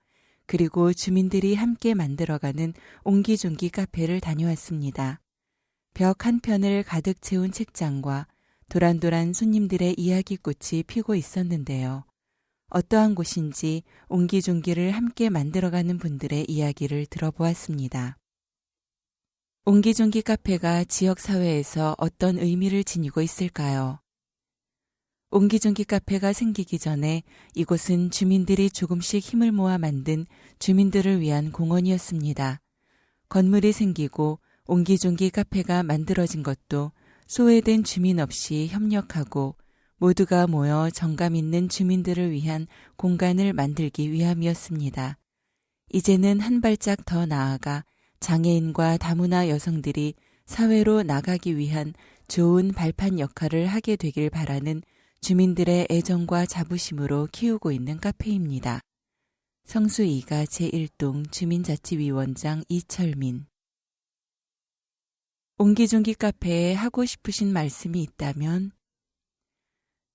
그리고 주민들이 함께 만들어가는 옹기종기 카페를 다녀왔습니다. 벽 한편을 가득 채운 책장과 도란도란 손님들의 이야기꽃이 피고 있었는데요. 어떠한 곳인지 옹기종기를 함께 만들어가는 분들의 이야기를 들어보았습니다. 옹기종기 카페가 지역사회에서 어떤 의미를 지니고 있을까요? 옹기종기 카페가 생기기 전에 이곳은 주민들이 조금씩 힘을 모아 만든 주민들을 위한 공원이었습니다. 건물이 생기고 옹기종기 카페가 만들어진 것도 소외된 주민 없이 협력하고 모두가 모여 정감 있는 주민들을 위한 공간을 만들기 위함이었습니다. 이제는 한 발짝 더 나아가 장애인과 다문화 여성들이 사회로 나가기 위한 좋은 발판 역할을 하게 되길 바라는 주민들의 애정과 자부심으로 키우고 있는 카페입니다. 성수 2가 제1동 주민자치위원장 이철민. 옹기종기 카페에 하고 싶으신 말씀이 있다면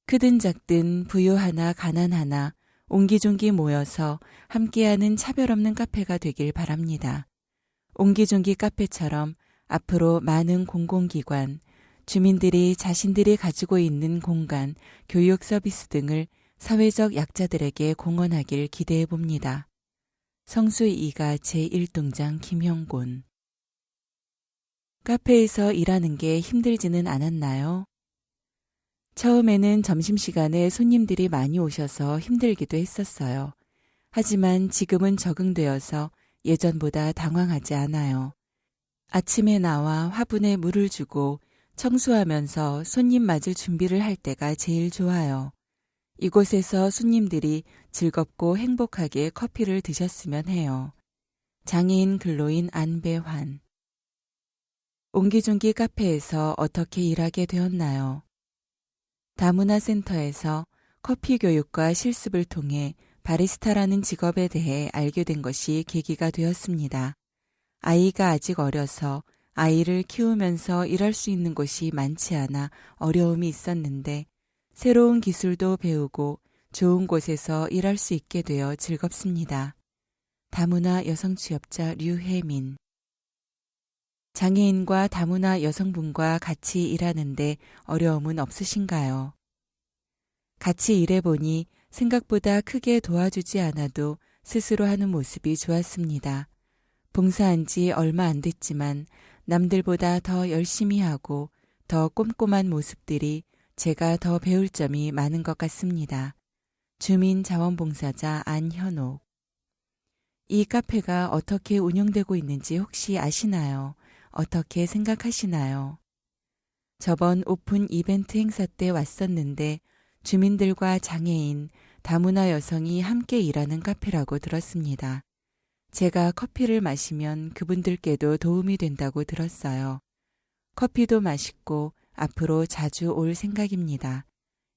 크든 작든 부유하나 가난하나 옹기종기 모여서 함께하는 차별 없는 카페가 되길 바랍니다. 옹기종기 카페처럼 앞으로 많은 공공기관, 주민들이 자신들이 가지고 있는 공간, 교육 서비스 등을 사회적 약자들에게 공헌하길 기대해 봅니다. 성수 2가 제1동장 김형곤. 카페에서 일하는 게 힘들지는 않았나요? 처음에는 점심시간에 손님들이 많이 오셔서 힘들기도 했었어요. 하지만 지금은 적응되어서 예전보다 당황하지 않아요. 아침에 나와 화분에 물을 주고 청소하면서 손님 맞을 준비를 할 때가 제일 좋아요. 이곳에서 손님들이 즐겁고 행복하게 커피를 드셨으면 해요. 장애인 근로인 안배환. 옹기종기 카페에서 어떻게 일하게 되었나요? 다문화센터에서 커피 교육과 실습을 통해 바리스타라는 직업에 대해 알게 된 것이 계기가 되었습니다. 아이가 아직 어려서 아이를 키우면서 일할 수 있는 곳이 많지 않아 어려움이 있었는데 새로운 기술도 배우고 좋은 곳에서 일할 수 있게 되어 즐겁습니다. 다문화 여성 취업자 류혜민. 장애인과 다문화 여성분과 같이 일하는데 어려움은 없으신가요? 같이 일해보니 생각보다 크게 도와주지 않아도 스스로 하는 모습이 좋았습니다. 봉사한 지 얼마 안 됐지만 남들보다 더 열심히 하고 더 꼼꼼한 모습들이 제가 더 배울 점이 많은 것 같습니다. 주민자원봉사자 안현옥. 이 카페가 어떻게 운영되고 있는지 혹시 아시나요? 어떻게 생각하시나요? 저번 오픈 이벤트 행사 때 왔었는데 주민들과 장애인, 다문화 여성이 함께 일하는 카페라고 들었습니다. 제가 커피를 마시면 그분들께도 도움이 된다고 들었어요. 커피도 맛있고 앞으로 자주 올 생각입니다.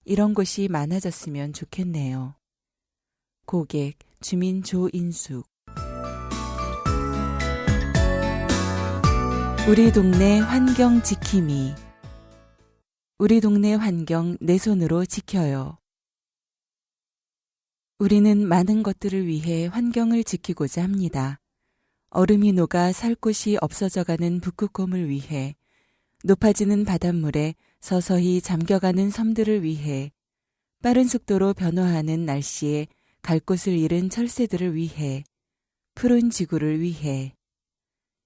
이런 곳이 많아졌으면 좋겠네요. 고객, 주민 조인숙. 우리 동네 환경 지킴이. 우리 동네 환경 내 손으로 지켜요. 우리는 많은 것들을 위해 환경을 지키고자 합니다. 얼음이 녹아 살 곳이 없어져가는 북극곰을 위해, 높아지는 바닷물에 서서히 잠겨가는 섬들을 위해, 빠른 속도로 변화하는 날씨에 갈 곳을 잃은 철새들을 위해, 푸른 지구를 위해.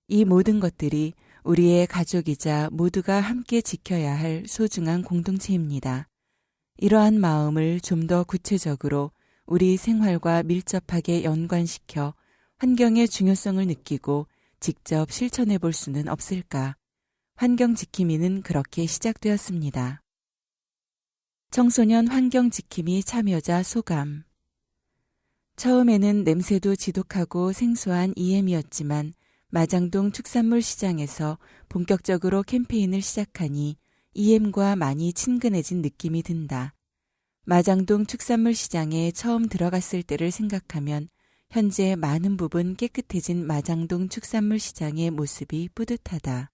이 모든 것들이 우리의 가족이자 모두가 함께 지켜야 할 소중한 공동체입니다. 이러한 마음을 좀 더 구체적으로 우리 생활과 밀접하게 연관시켜 환경의 중요성을 느끼고 직접 실천해 볼 수는 없을까? 환경 지킴이는 그렇게 시작되었습니다. 청소년 환경 지킴이 참여자 소감. 처음에는 냄새도 지독하고 생소한 EM이었지만 마장동 축산물 시장에서 본격적으로 캠페인을 시작하니 EM과 많이 친근해진 느낌이 든다. 마장동 축산물 시장에 처음 들어갔을 때를 생각하면 현재 많은 부분 깨끗해진 마장동 축산물 시장의 모습이 뿌듯하다.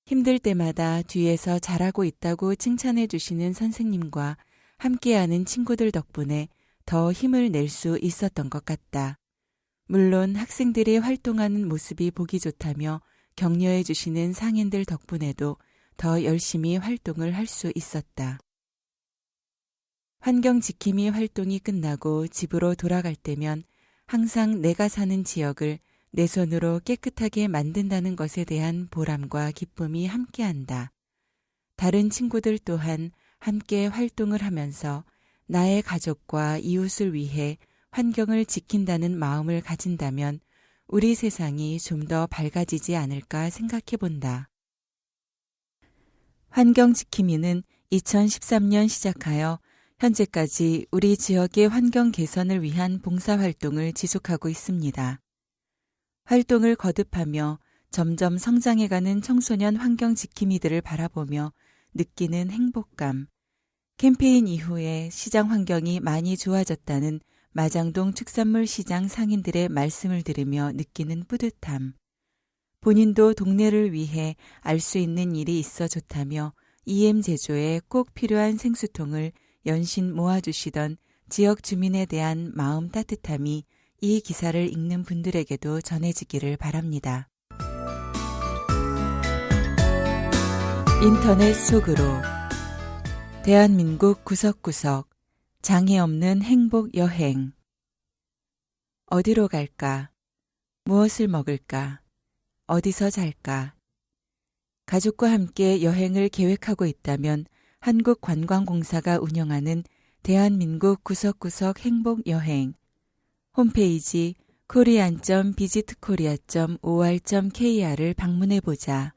힘들 때마다 뒤에서 잘하고 있다고 칭찬해 주시는 선생님과 함께하는 친구들 덕분에 더 힘을 낼 수 있었던 것 같다. 물론 학생들이 활동하는 모습이 보기 좋다며 격려해 주시는 상인들 덕분에도 더 열심히 활동을 할 수 있었다. 환경 지킴이 활동이 끝나고 집으로 돌아갈 때면 항상 내가 사는 지역을 내 손으로 깨끗하게 만든다는 것에 대한 보람과 기쁨이 함께한다. 다른 친구들 또한 함께 활동을 하면서 나의 가족과 이웃을 위해 환경을 지킨다는 마음을 가진다면 우리 세상이 좀 더 밝아지지 않을까 생각해 본다. 환경지킴이는 2013년 시작하여 현재까지 우리 지역의 환경 개선을 위한 봉사활동을 지속하고 있습니다. 활동을 거듭하며 점점 성장해가는 청소년 환경지킴이들을 바라보며 느끼는 행복감, 캠페인 이후에 시장 환경이 많이 좋아졌다는 마장동 축산물 시장 상인들의 말씀을 들으며 느끼는 뿌듯함, 본인도 동네를 위해 알 수 있는 일이 있어 좋다며 EM 제조에 꼭 필요한 생수통을 연신 모아주시던 지역 주민에 대한 마음 따뜻함이 이 기사를 읽는 분들에게도 전해지기를 바랍니다. 인터넷 속으로 대한민국 구석구석 장애 없는 행복 여행. 어디로 갈까? 무엇을 먹을까? 어디서 잘까? 가족과 함께 여행을 계획하고 있다면 한국관광공사가 운영하는 대한민국 구석구석 행복 여행 홈페이지 korean.visitkorea.or.kr을 방문해보자.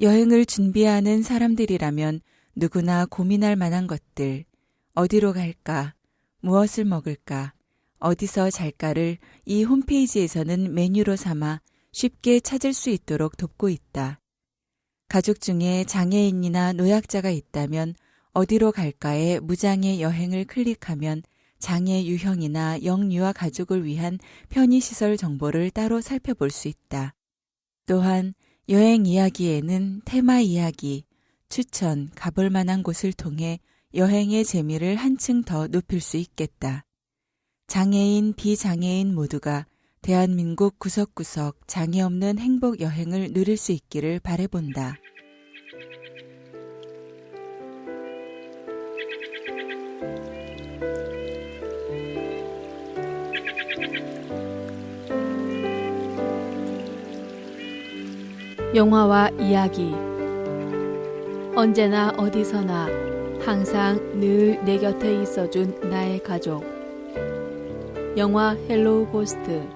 여행을 준비하는 사람들이라면 누구나 고민할 만한 것들, 어디로 갈까, 무엇을 먹을까, 어디서 잘까를 이 홈페이지에서는 메뉴로 삼아 쉽게 찾을 수 있도록 돕고 있다. 가족 중에 장애인이나 노약자가 있다면 어디로 갈까에 무장애 여행을 클릭하면 장애 유형이나 영유아 가족을 위한 편의시설 정보를 따로 살펴볼 수 있다. 또한 여행 이야기에는 테마 이야기, 추천, 가볼 만한 곳을 통해 여행의 재미를 한층 더 높일 수 있겠다. 장애인, 비장애인 모두가 대한민국 구석구석 장애 없는 행복 여행을 누릴 수 있기를 바라본다. 영화와 이야기. 언제나 어디서나 항상 늘 내 곁에 있어준 나의 가족. 영화 헬로우 고스트.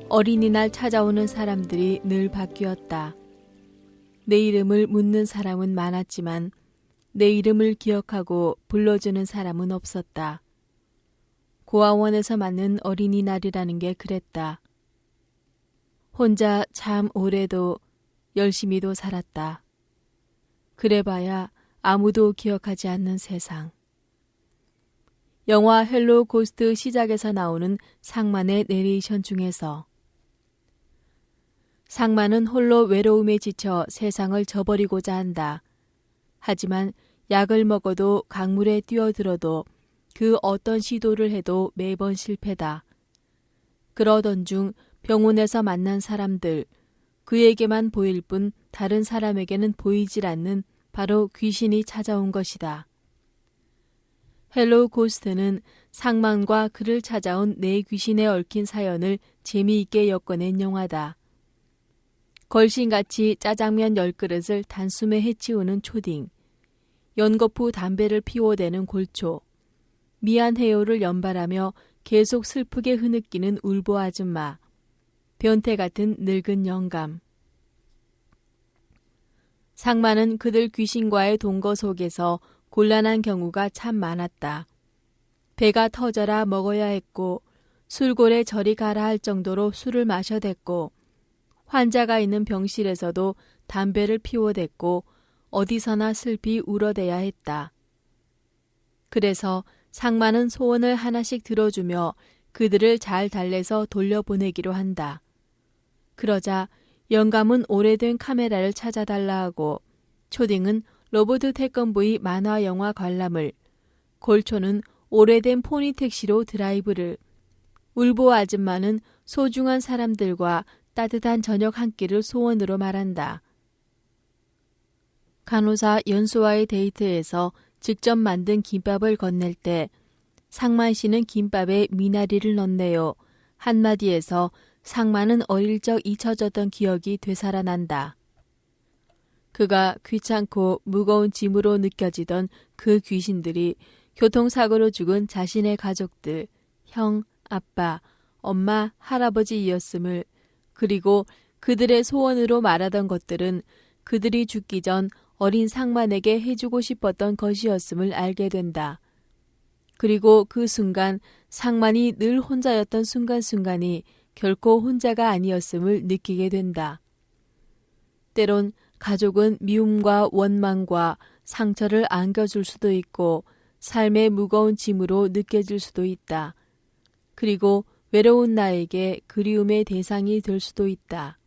어린이날 찾아오는 사람들이 늘 바뀌었다. 내 이름을 묻는 사람은 많았지만 내 이름을 기억하고 불러주는 사람은 없었다. 고아원에서 맞는 어린이날이라는 게 그랬다. 혼자 참 오래도 열심히도 살았다. 그래봐야 아무도 기억하지 않는 세상. 영화 헬로우 고스트 시작에서 나오는 상만의 내레이션 중에서 상만은 홀로 외로움에 지쳐 세상을 저버리고자 한다. 하지만 약을 먹어도 강물에 뛰어들어도 그 어떤 시도를 해도 매번 실패다. 그러던 중 병원에서 만난 사람들, 그에게만 보일 뿐 다른 사람에게는 보이질 않는 바로 귀신이 찾아온 것이다. 헬로우 고스트는 상만과 그를 찾아온 네 귀신에 얽힌 사연을 재미있게 엮어낸 영화다. 걸신같이 짜장면 10그릇을 단숨에 해치우는 초딩, 연거푸 담배를 피워대는 골초, 미안해요를 연발하며 계속 슬프게 흐느끼는 울보 아줌마, 변태 같은 늙은 영감. 상만은 그들 귀신과의 동거 속에서 곤란한 경우가 참 많았다. 배가 터져라 먹어야 했고 술골에 저리 가라 할 정도로 술을 마셔댔고 환자가 있는 병실에서도 담배를 피워댔고 어디서나 슬피 울어대야 했다. 그래서 상만은 소원을 하나씩 들어주며 그들을 잘 달래서 돌려보내기로 한다. 그러자 영감은 오래된 카메라를 찾아달라 하고 초딩은 로버트 태권브의 만화 영화 관람을, 골초는 오래된 포니택시로 드라이브를, 울보 아줌마는 소중한 사람들과 따뜻한 저녁 한 끼를 소원으로 말한다. 간호사 연수와의 데이트에서 직접 만든 김밥을 건넬 때 상만 씨는 김밥에 미나리를 넣네요. 한마디에서 상만은 어릴 적 잊혀졌던 기억이 되살아난다. 그가 귀찮고 무거운 짐으로 느껴지던 그 귀신들이 교통사고로 죽은 자신의 가족들, 형, 아빠, 엄마, 할아버지이었음을, 그리고 그들의 소원으로 말하던 것들은 그들이 죽기 전 어린 상만에게 해주고 싶었던 것이었음을 알게 된다. 그리고 그 순간 상만이 늘 혼자였던 순간순간이 결코 혼자가 아니었음을 느끼게 된다. 때론 가족은 미움과 원망과 상처를 안겨줄 수도 있고 삶의 무거운 짐으로 느껴질 수도 있다. 그리고 외로운 나에게 그리움의 대상이 될 수도 있다.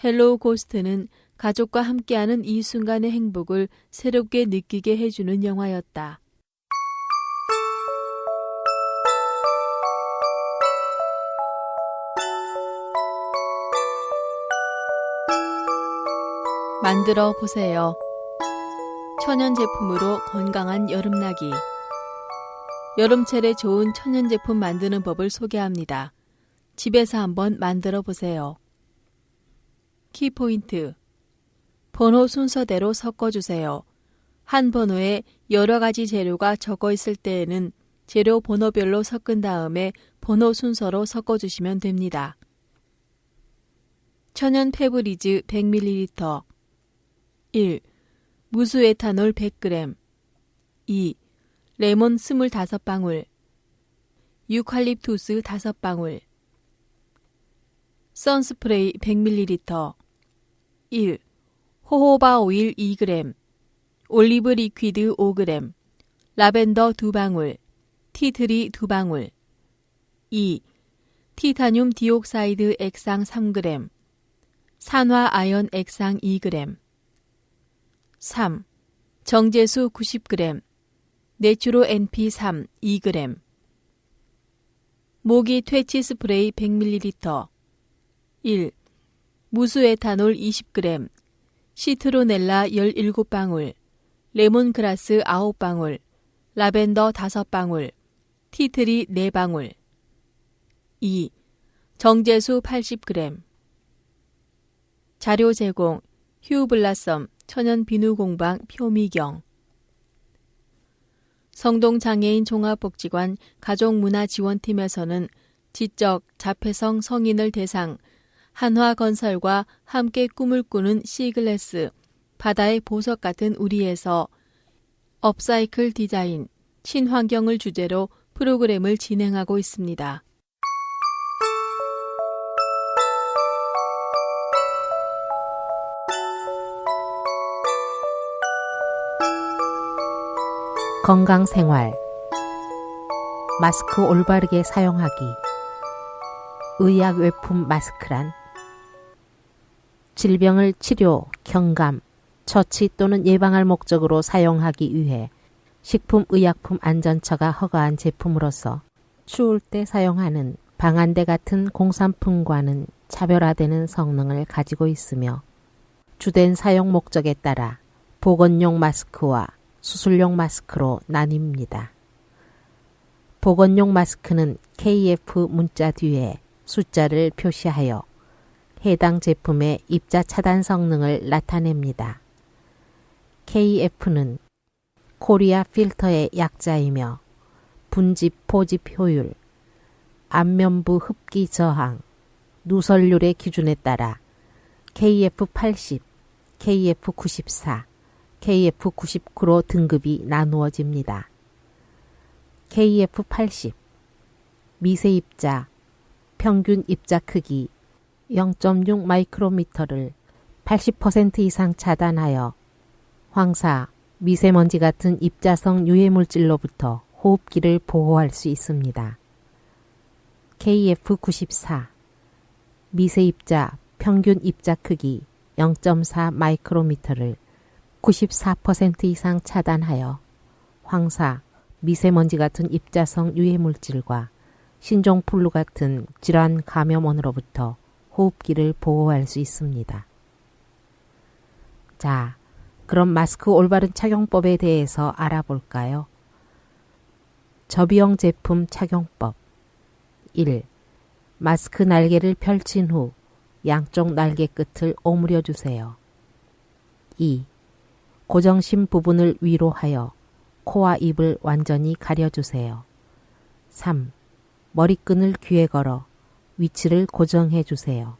헬로우 고스트는 가족과 함께하는 이 순간의 행복을 새롭게 느끼게 해주는 영화였다. 만들어 보세요. 천연 제품으로 건강한 여름나기. 여름철에 좋은 천연 제품 만드는 법을 소개합니다. 집에서 한번 만들어 보세요. 키포인트. 번호 순서대로 섞어주세요. 한 번호에 여러 가지 재료가 적어 있을 때에는 재료 번호별로 섞은 다음에 번호 순서로 섞어주시면 됩니다. 천연 페브리즈 100ml 1. 무수에탄올 100g 2. 레몬 25방울 유칼립투스 5방울 선스프레이 100ml 1. 호호바 오일 2g 올리브 리퀴드 5g 라벤더 2방울 티트리 2방울 2. 티타늄 디옥사이드 액상 3g 산화 아연 액상 2g 3. 정제수 90g 네추로 NP3 2g 모기 퇴치 스프레이 100ml 1. 무수에탄올 20g 시트로넬라 17방울 레몬그라스 9방울 라벤더 5방울 티트리 4방울 2. 정제수 80g 자료 제공 휴블라썸 천연 비누 공방 표미경 성동장애인 종합복지관 가족문화지원팀에서는 지적, 자폐성 성인을 대상 한화건설과 함께 꿈을 꾸는 시글래스, 바다의 보석 같은 우리에서 업사이클 디자인, 친환경을 주제로 프로그램을 진행하고 있습니다. 건강생활 마스크 올바르게 사용하기 의약 외품 마스크란 질병을 치료, 경감, 처치 또는 예방할 목적으로 사용하기 위해 식품의약품안전처가 허가한 제품으로서 추울 때 사용하는 방한대 같은 공산품과는 차별화되는 성능을 가지고 있으며 주된 사용 목적에 따라 보건용 마스크와 수술용 마스크로 나뉩니다. 보건용 마스크는 KF 문자 뒤에 숫자를 표시하여 해당 제품의 입자 차단 성능을 나타냅니다. KF는 코리아 필터의 약자이며 분집 포집 효율, 안면부 흡기 저항, 누설률의 기준에 따라 KF80, KF94, KF99로 등급이 나누어집니다. KF80 미세입자, 평균 입자 크기 0.6 마이크로미터를 80% 이상 차단하여 황사, 미세먼지 같은 입자성 유해물질로부터 호흡기를 보호할 수 있습니다. KF94 미세입자, 평균 입자 크기 0.4 마이크로미터를 94% 이상 차단하여 황사, 미세먼지 같은 입자성 유해물질과 신종플루 같은 질환 감염원으로부터 호흡기를 보호할 수 있습니다. 자, 그럼 마스크 올바른 착용법에 대해서 알아볼까요? 접이용 제품 착용법 1. 마스크 날개를 펼친 후 양쪽 날개 끝을 오므려 주세요. 2. 고정심 부분을 위로 하여 코와 입을 완전히 가려주세요. 3. 머리끈을 귀에 걸어 위치를 고정해 주세요.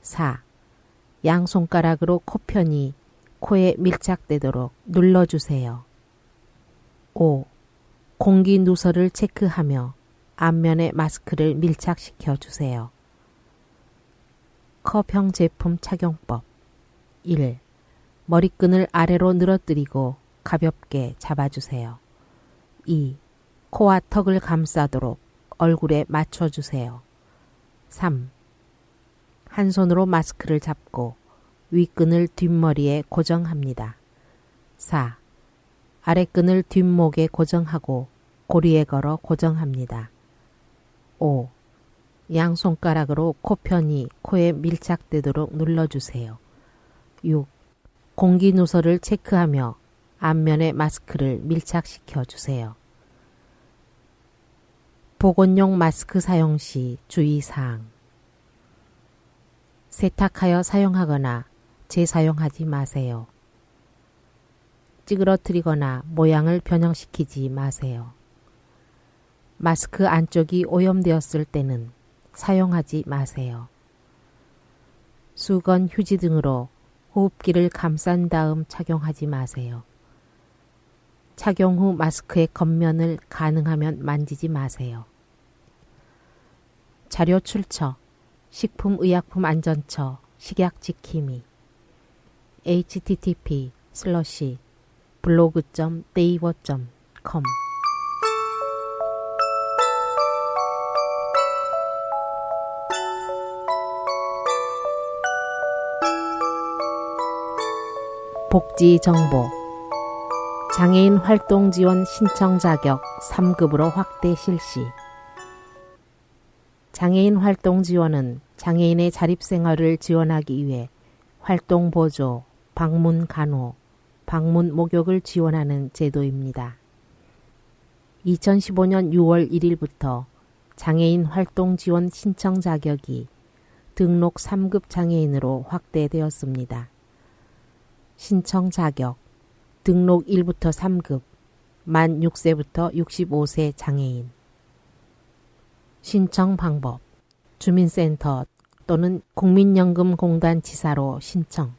4. 양 손가락으로 코편이 코에 밀착되도록 눌러주세요. 5. 공기 누설을 체크하며 앞면에 마스크를 밀착시켜 주세요. 컵형 제품 착용법 1. 머리끈을 아래로 늘어뜨리고 가볍게 잡아주세요. 2. 코와 턱을 감싸도록 얼굴에 맞춰주세요. 3. 한 손으로 마스크를 잡고 윗끈을 뒷머리에 고정합니다. 4. 아랫끈을 뒷목에 고정하고 고리에 걸어 고정합니다. 5. 양 손가락으로 코편이 코에 밀착되도록 눌러주세요. 6. 공기 누설을 체크하며 앞면에 마스크를 밀착시켜 주세요. 보건용 마스크 사용 시 주의사항. 세탁하여 사용하거나 재사용하지 마세요. 찌그러뜨리거나 모양을 변형시키지 마세요. 마스크 안쪽이 오염되었을 때는 사용하지 마세요. 수건, 휴지 등으로 호흡기를 감싼 다음 착용하지 마세요. 착용 후 마스크의 겉면을 가능하면 만지지 마세요. 자료 출처 식품의약품안전처 식약지킴이 http://blog.naver.com 복지 정보 장애인 활동 지원 신청 자격 3급으로 확대 실시. 장애인 활동 지원은 장애인의 자립생활을 지원하기 위해 활동 보조, 방문 간호, 방문 목욕을 지원하는 제도입니다. 2015년 6월 1일부터 장애인 활동 지원 신청 자격이 등록 3급 장애인으로 확대되었습니다. 신청 자격 등록 1부터 3급 만 6세부터 65세 장애인. 신청 방법 주민센터 또는 국민연금공단 지사로 신청.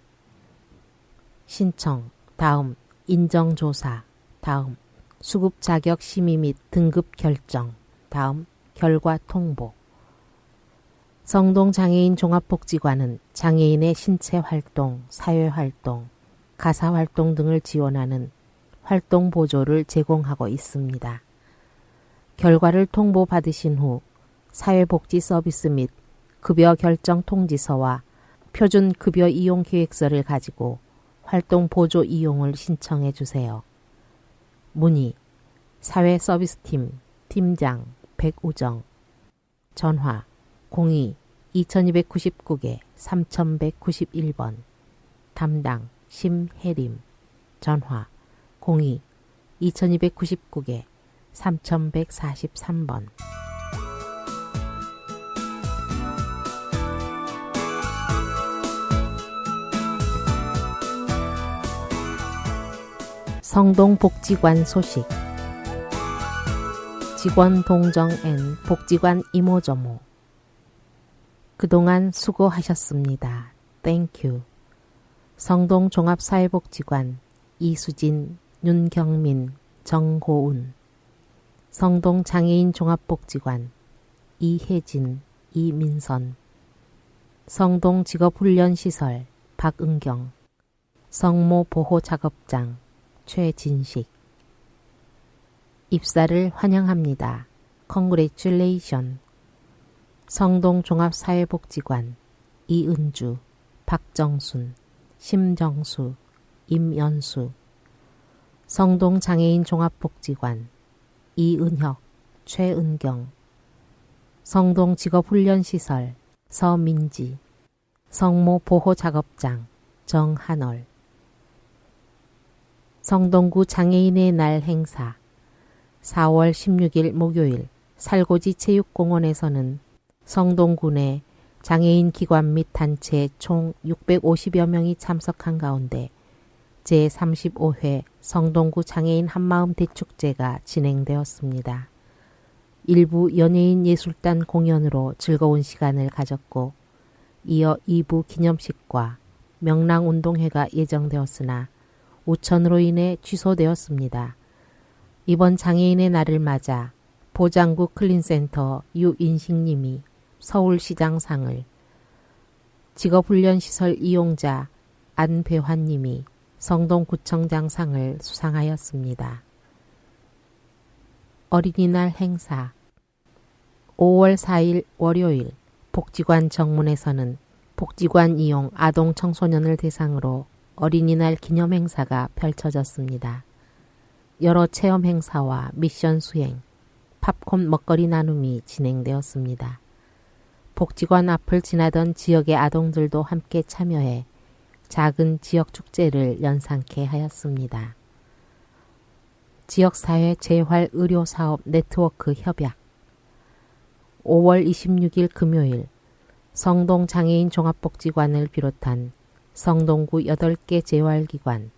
신청 다음 인정조사 다음 수급 자격 심의 및 등급 결정 다음 결과 통보. 성동장애인 종합복지관은 장애인의 신체활동, 사회활동, 가사활동 등을 지원하는 활동 보조를 제공하고 있습니다. 결과를 통보받으신 후 사회복지 서비스 및 급여 결정 통지서와 표준 급여 이용 계획서를 가지고 활동 보조 이용을 신청해 주세요. 문의 사회 서비스팀 팀장 백우정 전화 02-2299개 3191번 담당 심혜림 전화 02-2299개 3143번 성동복지관 소식 직원 동정 앤 복지관 이모저모 그동안 수고하셨습니다. 땡큐. 성동종합사회복지관 이수진, 윤경민, 정고운 성동장애인종합복지관 이혜진, 이민선 성동직업훈련시설 박은경 성모보호작업장 최진식 입사를 환영합니다. Congratulation. 성동종합사회복지관 이은주, 박정순, 심정수, 임연수 성동장애인종합복지관 이은혁, 최은경 성동직업훈련시설 서민지 성모보호작업장 정한월 성동구 장애인의 날 행사 4월 16일 목요일 살고지 체육공원에서는 성동구 내 장애인 기관 및 단체 총 650여 명이 참석한 가운데 제35회 성동구 장애인 한마음 대축제가 진행되었습니다. 일부 연예인 예술단 공연으로 즐거운 시간을 가졌고 이어 2부 기념식과 명랑운동회가 예정되었으나 우천으로 인해 취소되었습니다. 이번 장애인의 날을 맞아 보장구 클린센터 유인식님이 서울시장상을, 직업훈련시설 이용자 안배환님이 성동구청장상을 수상하였습니다. 어린이날 행사 5월 4일 월요일 복지관 정문에서는 복지관 이용 아동 청소년을 대상으로 어린이날 기념 행사가 펼쳐졌습니다. 여러 체험 행사와 미션 수행, 팝콘 먹거리 나눔이 진행되었습니다. 복지관 앞을 지나던 지역의 아동들도 함께 참여해 작은 지역 축제를 연상케 하였습니다. 지역사회 재활 의료사업 네트워크 협약 5월 26일 금요일 성동 장애인 종합복지관을 비롯한 성동구 8개 재활기관,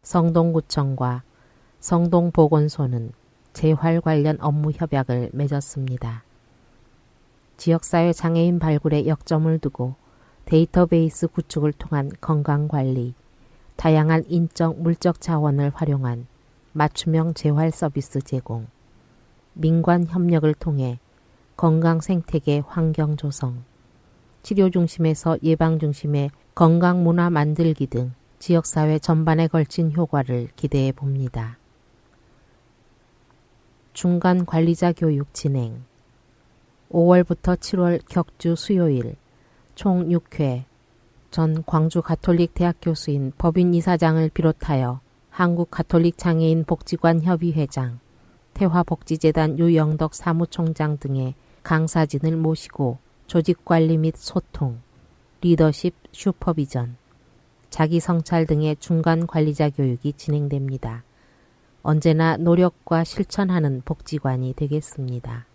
성동구청과 성동보건소는 재활 관련 업무 협약을 맺었습니다. 지역사회 장애인 발굴에 역점을 두고 데이터베이스 구축을 통한 건강관리, 다양한 인적 물적 자원을 활용한 맞춤형 재활 서비스 제공, 민관 협력을 통해 건강 생태계 환경 조성, 치료 중심에서 예방 중심의 건강 문화 만들기 등 지역사회 전반에 걸친 효과를 기대해 봅니다. 중간 관리자 교육 진행 5월부터 7월 격주 수요일 총 6회 전 광주 가톨릭 대학 교수인 법인 이사장을 비롯하여 한국 가톨릭 장애인 복지관 협의회장, 태화복지재단 유영덕 사무총장 등의 강사진을 모시고 조직관리 및 소통, 리더십 슈퍼비전, 자기성찰 등의 중간 관리자 교육이 진행됩니다. 언제나 노력과 실천하는 복지관이 되겠습니다.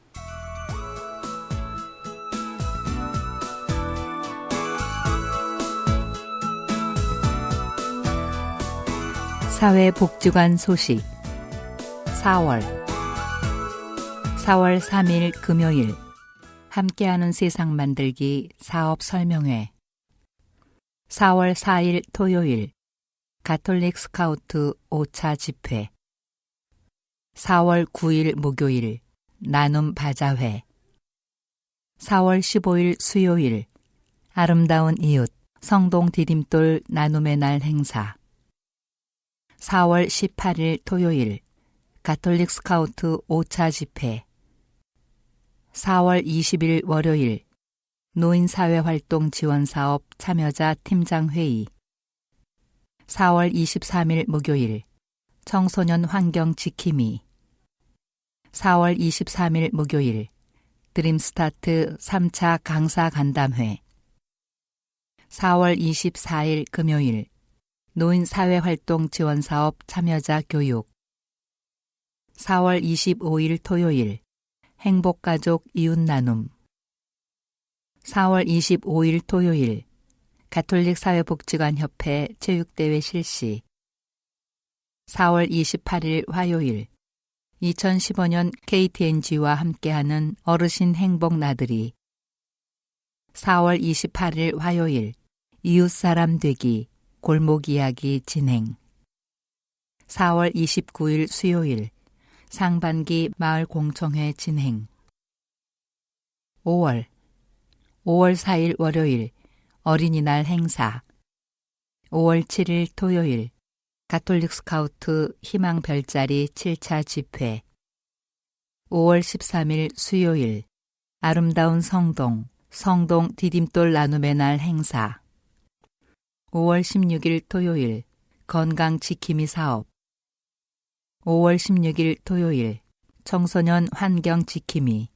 사회복지관 소식 4월 3일 금요일 함께하는 세상 만들기 사업 설명회 4월 4일 토요일 가톨릭 스카우트 5차 집회 4월 9일 목요일 나눔 바자회 4월 15일 수요일 아름다운 이웃 성동 디딤돌 나눔의 날 행사 4월 18일 토요일 가톨릭 스카우트 5차 집회 4월 20일 월요일 노인사회활동 지원사업 참여자 팀장회의 4월 23일 목요일 청소년 환경 지킴이 4월 23일 목요일 드림스타트 3차 강사 간담회 4월 24일 금요일 노인사회활동 지원사업 참여자 교육 4월 25일 토요일 행복가족 이웃나눔 4월 25일 토요일 가톨릭 사회복지관 협회 체육대회 실시 4월 28일 화요일 2015년 KTNG와 함께하는 어르신 행복 나들이 4월 28일 화요일 이웃사람 되기 골목 이야기 진행 4월 29일 수요일 상반기 마을 공청회 진행 5월 4일 월요일 어린이날 행사 5월 7일 토요일 가톨릭 스카우트 희망 별자리 7차 집회 5월 13일 수요일 아름다운 성동 디딤돌 나눔의 날 행사 5월 16일 토요일 건강 지킴이 사업 5월 16일 토요일 청소년 환경 지킴이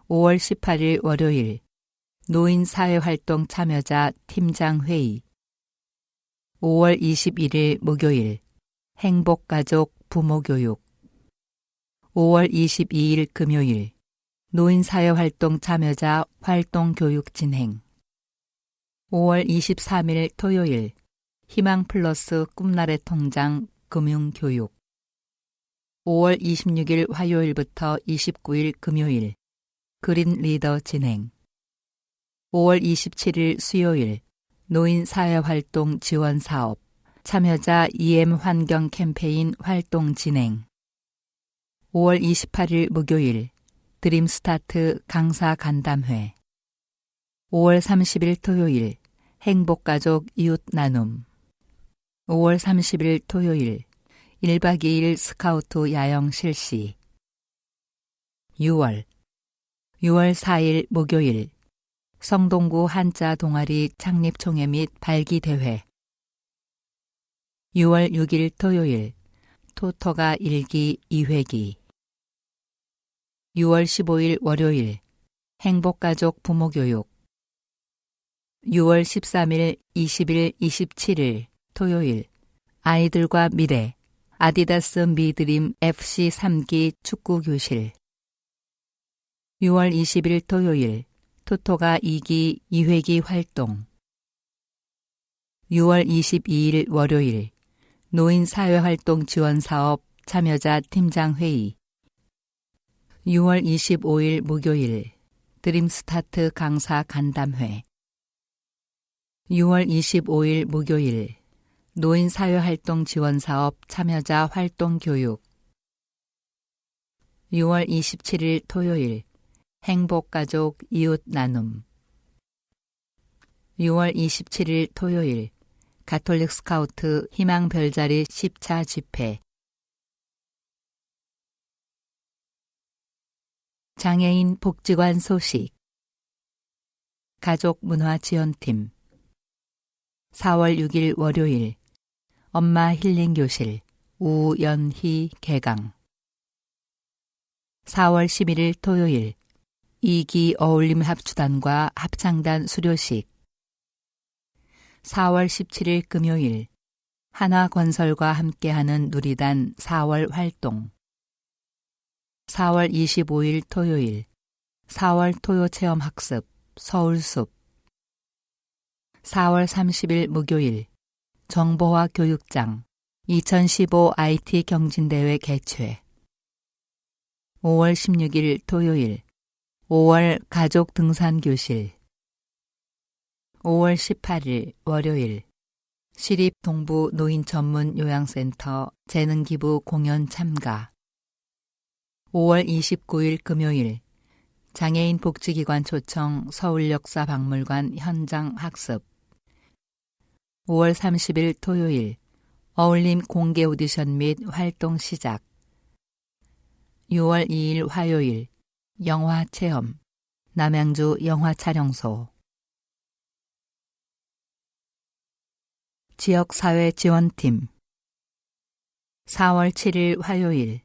5월 18일 월요일 노인사회활동 참여자 팀장회의 5월 21일 목요일 행복가족 부모교육 5월 22일 금요일 노인사회활동 참여자 활동교육 진행. 5월 23일 토요일 희망플러스 꿈나래 통장 금융교육. 5월 26일 화요일부터 29일 금요일 그린리더 진행. 5월 27일 수요일 노인사회활동 지원사업 참여자 EM 환경 캠페인 활동 진행. 5월 28일 목요일 드림스타트 강사 간담회. 5월 30일 토요일 행복가족 이웃 나눔. 5월 30일 토요일 1박 2일 스카우트 야영 실시. 6월 4일 목요일 성동구 한자 동아리 창립총회 및 발기대회. 6월 6일 토요일 토토가 1기 2회기. 6월 15일 월요일 행복가족 부모교육. 6월 13일, 20일, 27일 토요일 아이들과 미래 아디다스 미드림 FC 3기 축구교실. 6월 20일 토요일 토토가 2기 2회기 활동. 6월 22일 월요일 노인사회활동 지원사업 참여자 팀장회의. 6월 25일 목요일 드림스타트 강사 간담회. 6월 25일 목요일 노인사회활동 지원사업 참여자 활동교육. 6월 27일 토요일 행복가족 이웃 나눔. 6월 27일 토요일 가톨릭 스카우트 희망별자리 10차 집회. 장애인 복지관 소식. 가족문화지원팀 4월 6일 월요일 엄마 힐링교실 우연희 개강. 4월 11일 토요일 2기 어울림 합주단과 합창단 수료식. 4월 17일 금요일 한화건설과 함께하는 누리단 4월 활동. 4월 25일 토요일 4월 토요체험학습 서울숲. 4월 30일 목요일 정보화 교육장 2015 IT 경진대회 개최. 5월 16일 토요일 5월 가족 등산교실. 5월 18일 월요일 시립 동부 노인 전문 요양센터 재능기부 공연 참가. 5월 29일 금요일 장애인 복지기관 초청 서울역사박물관 현장 학습. 5월 30일 토요일 어울림 공개 오디션 및 활동 시작. 6월 2일 화요일 영화 체험 남양주 영화촬영소. 지역사회 지원팀 4월 7일 화요일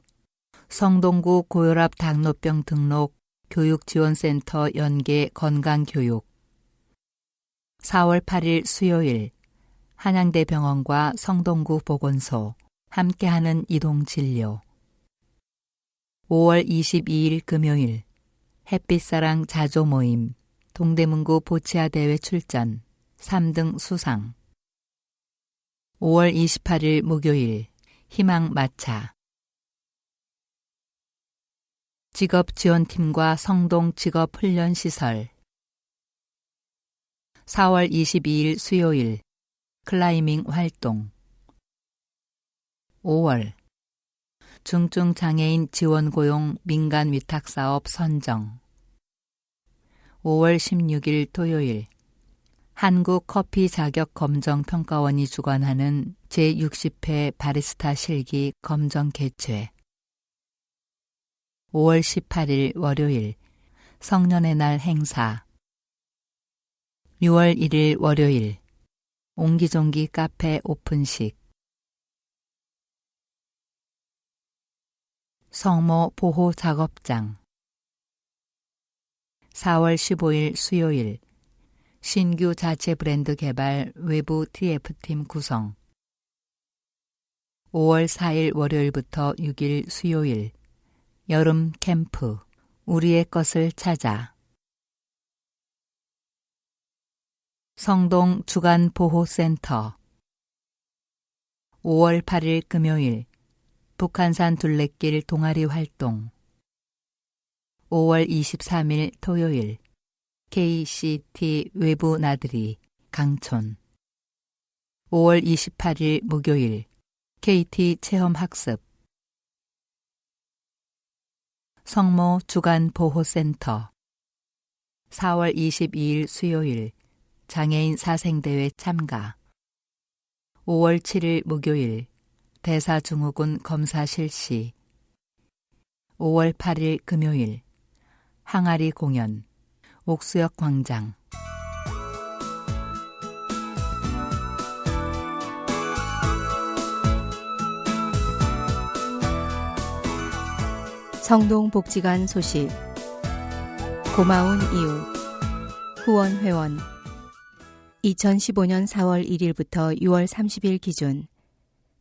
성동구 고혈압 당뇨병 등록 교육지원센터 연계 건강교육. 4월 8일 수요일 한양대병원과 성동구 보건소 함께하는 이동진료. 5월 22일 금요일 햇빛사랑 자조모임 동대문구 보치아대회 출전 3등 수상. 5월 28일 목요일 희망마차. 직업지원팀과 성동 직업훈련시설. 4월 22일 수요일 클라이밍 활동. 5월 중증장애인 지원고용 민간위탁사업 선정. 5월 16일 토요일 한국커피자격검정평가원이 주관하는 제60회 바리스타 실기 검정 개최. 5월 18일 월요일 성년의 날 행사. 6월 1일 월요일 옹기종기 카페 오픈식. 성모 보호 작업장. 4월 15일 수요일 신규 자체 브랜드 개발 외부 TF팀 구성. 5월 4일 월요일부터 6일 수요일 여름 캠프 우리의 것을 찾아. 성동 주간보호센터 5월 8일 금요일 북한산 둘레길 동아리 활동 5월 23일 토요일 KCT 외부 나들이 강촌 5월 28일 목요일 KT 체험학습 성모 주간보호센터 4월 22일 수요일 장애인 사생대회 참가 5월 7일 목요일 대사증후군 검사 실시 5월 8일 금요일 항아리 공연 옥수역 광장 성동복지관 소식 고마운 이웃 후원회원 2015년 4월 1일부터 6월 30일 기준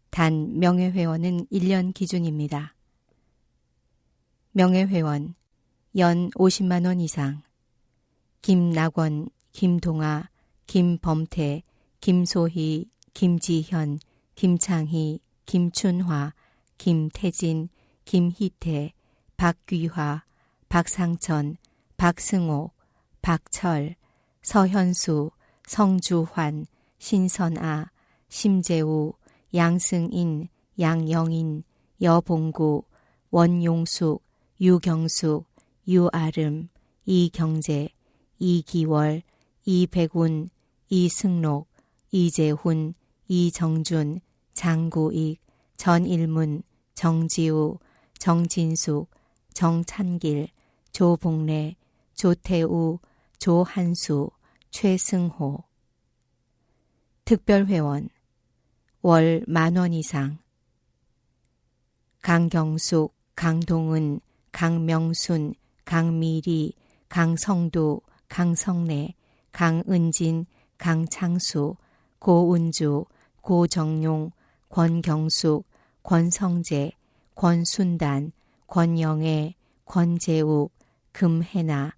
단 명예회원은 1년 기준입니다. 명예회원 연 50만 원 이상 김낙원, 김동아, 김범태, 김소희, 김지현, 김창희, 김춘화, 김태진, 김희태, 박귀화, 박상천, 박승옥, 박철, 서현수, 성주환, 신선아, 심재우, 양승인, 양영인, 여봉구, 원용숙, 유경숙, 유아름, 이경재, 이기월, 이백운, 이승록, 이재훈, 이정준, 장구익, 전일문, 정지우, 정진숙, 정찬길, 조봉래, 조태우, 조한수, 최승호 특별회원 월 10,000원 이상 강경숙, 강동은, 강명순, 강미리, 강성두, 강성래, 강은진, 강창수, 고은주, 고정용, 권경숙, 권성재, 권순단, 권영애, 권재욱, 금혜나,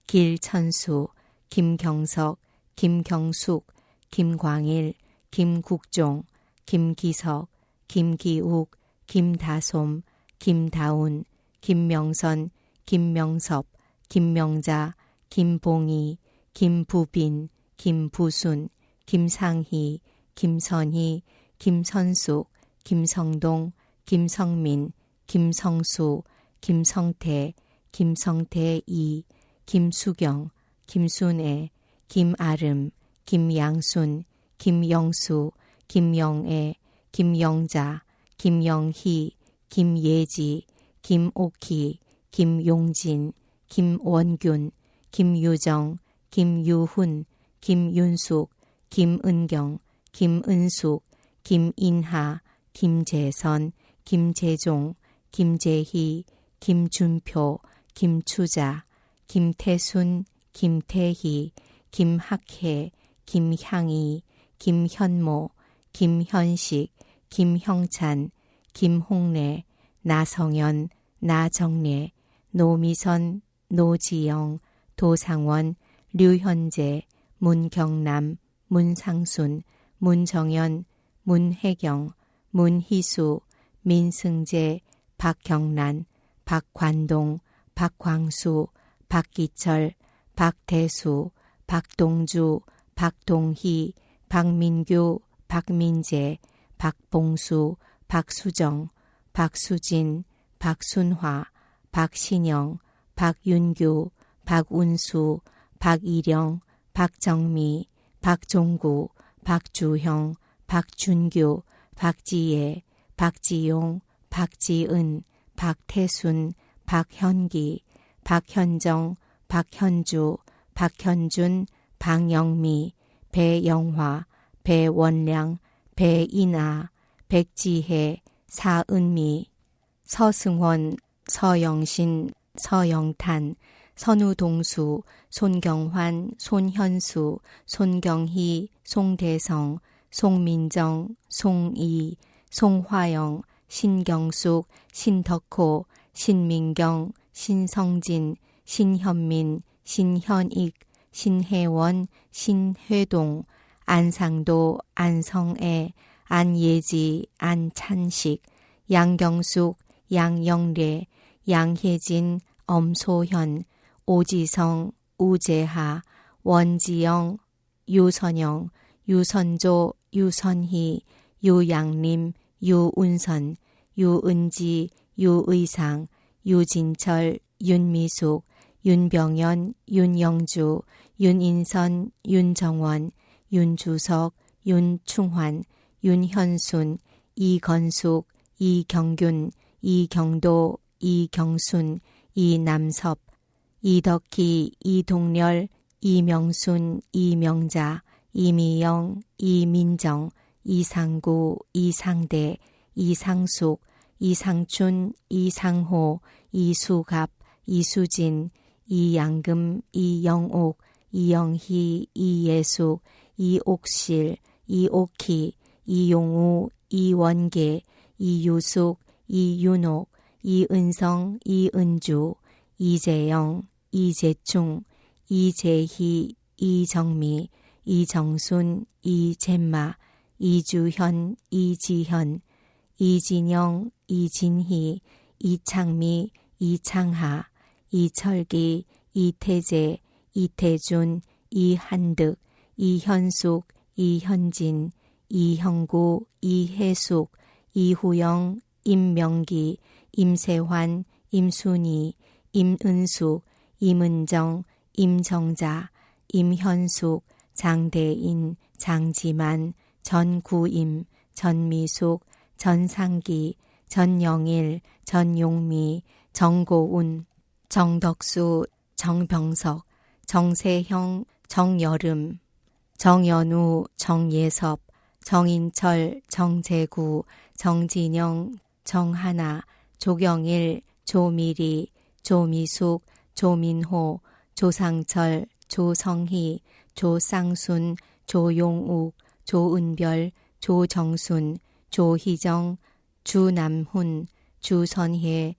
길천수, 김경석, 김경숙, 김광일, 김국종, 김기석, 김기욱, 김다솜, 김다운, 김명선, 김명섭, 김명자, 김봉희, 김부빈, 김부순, 김상희, 김선희, 김선숙, 김성동, 김성민, 김성수, 김성태, 김성태 이, 김수경, 김순애, 김아름, 김양순, 김영수, 김영애, 김영자, 김영희, 김예지, 김옥희, 김용진, 김원균, 김유정, 김유훈, 김윤숙, 김은경, 김은숙, 김인하, 김재선, 김재종, 김재희, 김준표, 김추자, 김태순, 김태희, 김학혜, 김향희, 김현모, 김현식, 김형찬, 김홍래, 나성현, 나정래, 노미선, 노지영, 도상원, 류현재, 문경남, 문상순, 문정현, 문혜경, 문희수, 민승재, 박경란, 박관동, 박광수, 박기철, 박대수, 박동주, 박동희, 박민규, 박민재, 박봉수, 박수정, 박수진, 박순화, 박신영, 박윤규, 박운수, 박일영, 박정미, 박종구, 박주형, 박준규, 박지혜, 박지용, 박지은, 박태순, 박현기, 박현정, 박현주, 박현준, 박영미, 배영화, 배원량, 배인아, 백지혜, 사은미, 서승원, 서영신, 서영탄, 선우동수, 손경환, 손현수, 손경희, 송대성, 송민정, 송이, 송화영, 신경숙, 신덕호, 신민경, 신성진, 신현민, 신현익, 신혜원, 신회동, 안상도, 안성애, 안예지, 안찬식, 양경숙, 양영래, 양혜진, 엄소현, 오지성, 우재하, 원지영, 유선영, 유선조, 유선희, 유양림, 유운선, 유은지, 유의상, 유진철, 윤미숙, 윤병연, 윤영주, 윤인선, 윤정원, 윤주석, 윤충환, 윤현순, 이건숙, 이경균, 이경도, 이경순, 이남섭, 이덕희, 이동렬, 이명순, 이명자, 이미영, 이민정, 이상구, 이상대, 이상숙, 이상춘, 이상호, 이수갑, 이수진, 이양금, 이영옥, 이영희, 이예숙, 이옥실, 이옥희, 이용우, 이원계, 이유숙, 이윤옥, 이은성, 이은주, 이재영, 이재충, 이재희, 이정미, 이정순, 이잼마, 이주현, 이지현, 이진영, 이진희, 이창미, 이창하, 이철기, 이태재, 이태준, 이한득, 이현숙, 이현진, 이형구, 이혜숙, 이후영, 임명기, 임세환, 임순희, 임은숙, 임은정, 임정자, 임현숙, 장대인, 장지만, 전구임, 전미숙, 전상기, 전영일, 전용미, 정고운, 정덕수, 정병석, 정세형, 정여름, 정연우, 정예섭, 정인철, 정재구, 정진영, 정하나, 조경일, 조미리, 조미숙, 조민호, 조상철, 조성희, 조쌍순, 조용욱, 조은별, 조정순, 조희정, 주남훈, 주선혜,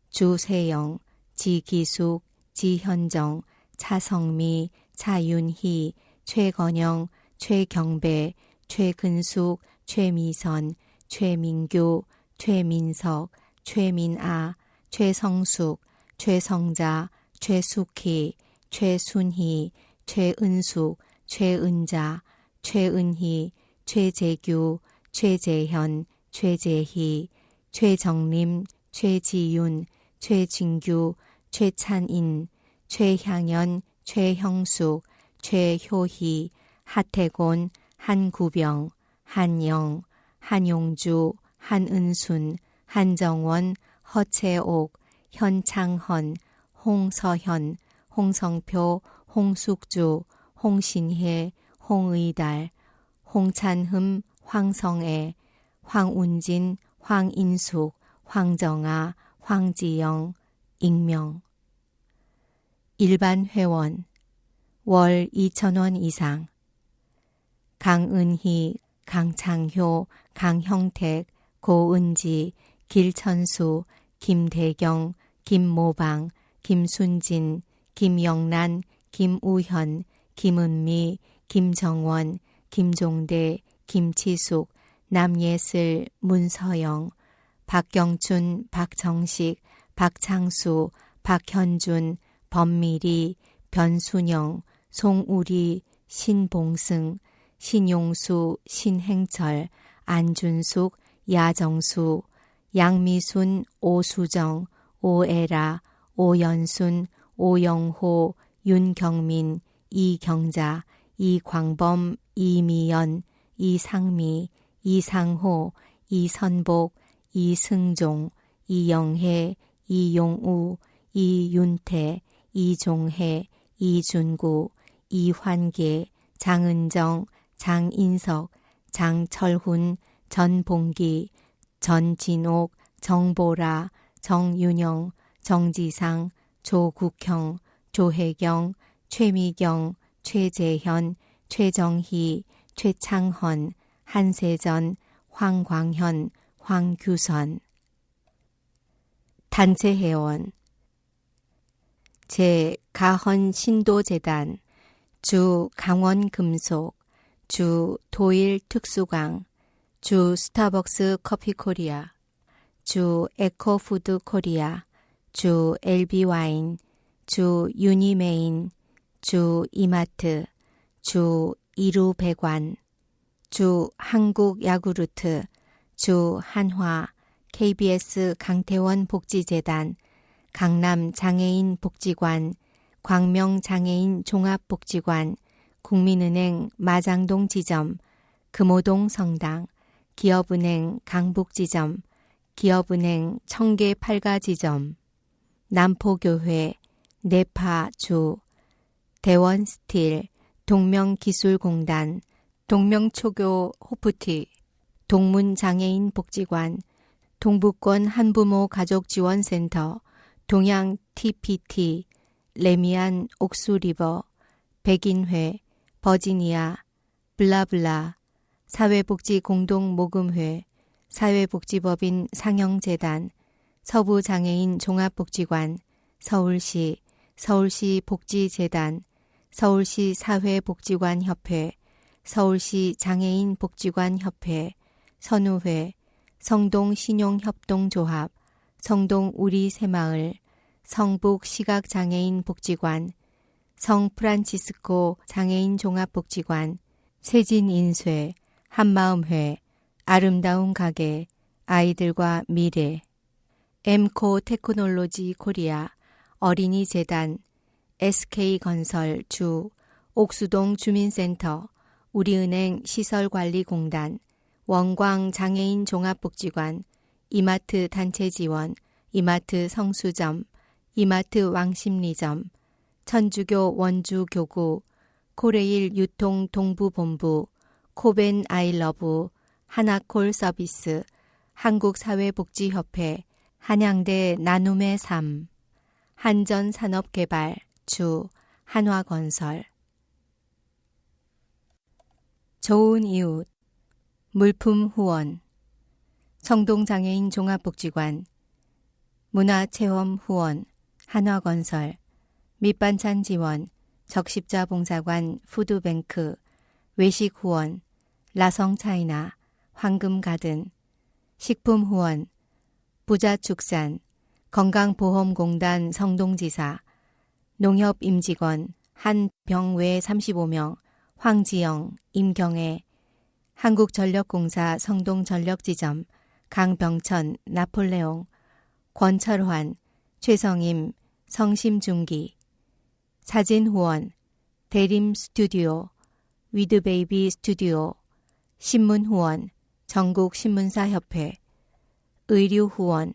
주세영, 지기숙, 지현정, 차성미, 차윤희, 최건영, 최경배, 최근숙, 최미선, 최민규, 최민석, 최민아, 최성숙, 최성자, 최숙희, 최순희, 최은숙, 최은자, 최은희, 최재규, 최재현, 최재희, 최정림, 최지윤, 최진규, 최찬인, 최향연, 최형숙, 최효희, 하태곤, 한구병, 한영, 한용주, 한은순, 한정원, 허채옥, 현창헌, 홍서현, 홍성표, 홍숙주, 홍신혜, 홍의달, 홍찬흠, 황성애, 황운진, 황인숙, 황정아, 황지영, 익명. 일반 회원, 월 2,000원 이상. 강은희, 강창효, 강형택, 고은지, 길천수, 김대경, 김모방, 김순진, 김영란, 김우현, 김은미, 김정원, 김종대, 김치숙, 남예슬, 문서영, 박경춘, 박정식, 박창수, 박현준, 범미리, 변순영, 송우리, 신봉승, 신용수, 신행철, 안준숙, 야정수, 양미순, 오수정, 오에라, 오연순, 오영호, 윤경민, 이경자, 이광범, 이미연, 이상미, 이상호, 이선복, 이승종, 이영혜, 이용우, 이윤태, 이종혜, 이준구, 이환계, 장은정, 장인석, 장철훈, 전봉기, 전진옥, 정보라, 정윤영, 정지상, 조국형, 조혜경, 최미경, 최재현, 최정희, 최창헌, 한세전, 황광현, 황규선. 단체 회원, 제 가헌 신도재단, 주 강원금속, 주 도일 특수광, 주 스타벅스 커피 코리아, 주 에코푸드 코리아, 주 LB와인, 주 유니메인, 주 이마트, 주 이루배관, 주 한국야구르트, 주 한화, KBS 강태원 복지재단, 강남 장애인 복지관, 광명장애인 종합복지관, 국민은행 마장동 지점, 금호동 성당, 기업은행 강북지점, 기업은행 청계 8가 지점, 남포교회, 네파주, 대원스틸, 동명기술공단, 동명초교 호프티, 동문장애인 복지관, 동북권 한부모 가족지원센터, 동양 TPT, 레미안 옥수리버, 백인회, 버지니아, 블라블라, 사회복지공동모금회, 사회복지법인 상영재단, 서부장애인 종합복지관, 서울시, 서울시 복지재단, 서울시 사회복지관협회, 서울시 장애인 복지관협회, 선우회, 성동신용협동조합, 성동 우리새마을, 성북시각장애인 복지관, 성프란치스코 장애인 종합복지관, 세진인쇄, 한마음회, 아름다운 가게, 아이들과 미래, 엠코 테크놀로지 코리아, 어린이재단, SK건설 주, 옥수동 주민센터, 우리은행 시설관리공단, 원광 장애인 종합복지관, 이마트 단체 지원, 이마트 성수점, 이마트 왕십리점, 천주교 원주교구, 코레일 유통 동부본부, 코벤 아이러브, 하나콜 서비스, 한국사회복지협회, 한양대 나눔의 삶, 한전산업개발, 주, 한화건설. 좋은 이웃, 물품 후원, 성동장애인 종합복지관, 문화체험 후원, 한화건설, 밑반찬 지원, 적십자봉사관 푸드뱅크, 외식 후원, 라성차이나, 황금가든, 식품 후원, 부자축산, 건강보험공단 성동지사, 농협임직원, 한병외 35명, 황지영, 임경애, 한국전력공사 성동전력지점, 강병천, 나폴레옹, 권철환, 최성임, 성심중기, 사진후원, 대림스튜디오, 위드베이비 스튜디오, 신문후원, 전국신문사협회, 의류후원,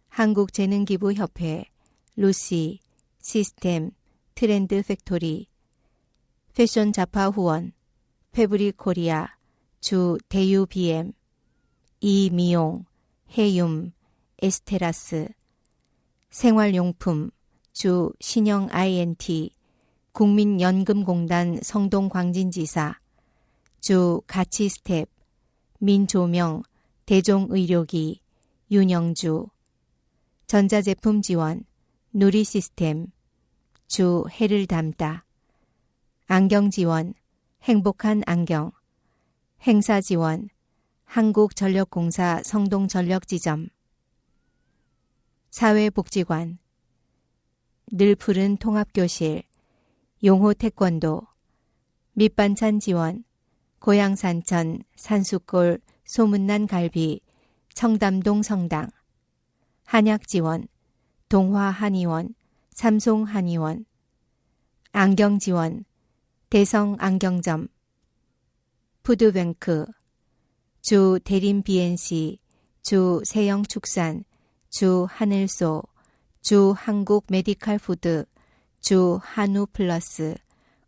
한국재능기부협회, 루시, 시스템, 트렌드팩토리, 패션자파 후원, 패브릭코리아, 주 대유BM, 이미용, 해윰, 에스테라스, 생활용품, 주 신영 INT, 국민연금공단 성동광진지사, 주 가치스텝, 민조명, 대종의료기, 윤영주, 전자제품 지원, 누리시스템, 주 해를 담다, 안경지원, 행복한 안경, 행사지원, 한국전력공사 성동전력지점, 사회복지관, 늘 푸른 통합교실, 용호태권도, 밑반찬 지원, 고양산천, 산수골, 소문난 갈비, 청담동 성당, 한약지원, 동화한의원, 삼송한의원, 안경지원, 대성안경점, 푸드뱅크, 주 대림BNC, 주 세영축산, 주 하늘소, 주 한국메디칼푸드, 주 한우플러스,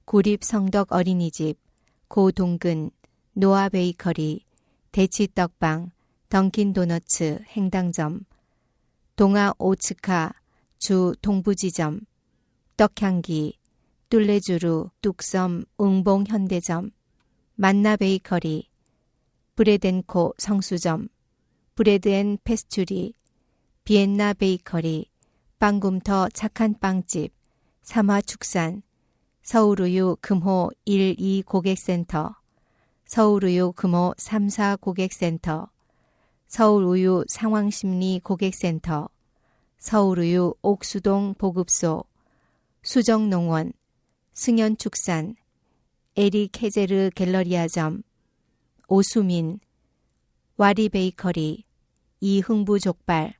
구립성덕 어린이집, 고동근, 노아베이커리, 대치떡방, 던킨도너츠 행당점, 동아오츠카, 주 동부지점, 떡향기, 뚫레주루, 뚝섬, 웅봉현대점, 만나베이커리, 브레덴코 성수점, 브레드앤페스츄리, 비엔나 베이커리, 빵굼터 착한 빵집, 삼화축산, 서울우유 금호 1, 2 고객센터, 서울우유 금호 3, 4 고객센터, 서울우유 상황심리 고객센터, 서울우유 옥수동 보급소, 수정농원, 승연축산, 에리케제르 갤러리아점, 오수민, 와리베이커리, 이흥부족발,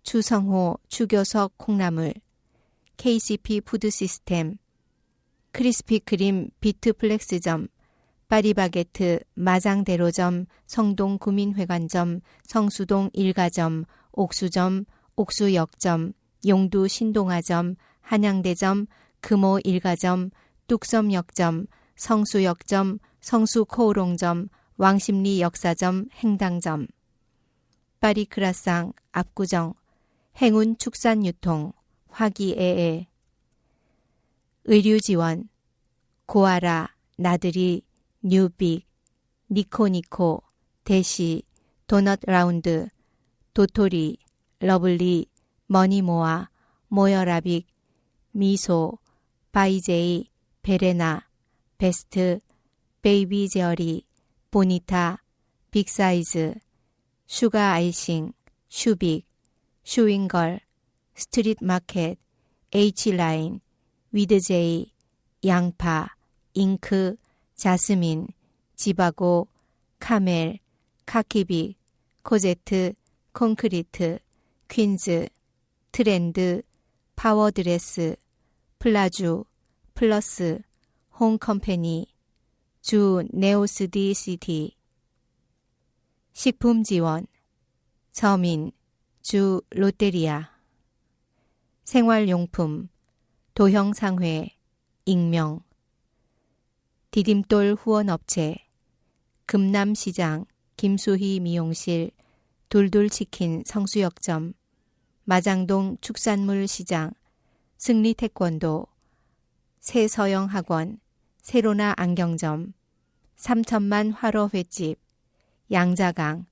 추성호 추교석 콩나물, KCP 푸드시스템, 크리스피크림 비트플렉스점, 파리바게트 마장대로점, 성동구민회관점, 성수동 일가점, 옥수점, 옥수역점, 용두 신동아점, 한양대점, 금호 일가점, 뚝섬역점, 성수역점, 성수코오롱점, 왕십리 역사점, 행당점, 파리크라상 압구정, 행운 축산유통, 화기애애, 의류지원, 고아라, 나들이, 뉴빅, 니코니코, 대시, 도넛라운드, 도토리, 러블리, 머니모아, 모여라빅, 미소, 바이제이, 베레나, 베스트, 베이비 제어리, 보니타, 빅사이즈, 슈가 아이싱, 슈빅, 슈윙걸, 스트릿마켓, H라인, 위드제이, 양파, 잉크, 자스민, 지바고, 카멜, 카키빅, 코제트, 콘크리트, 퀸즈, 트렌드, 파워드레스, 플라주, 플러스, 홈컴퍼니, 주 네오스디 시티, 식품지원, 서민, 주 롯데리아, 생활용품, 도형상회, 익명, 디딤돌 후원업체, 금남시장, 김수희 미용실, 돌돌치킨 성수역점, 마장동 축산물시장, 승리태권도, 새서영학원, 세로나 안경점, 삼천만 화로횟집, 양자강,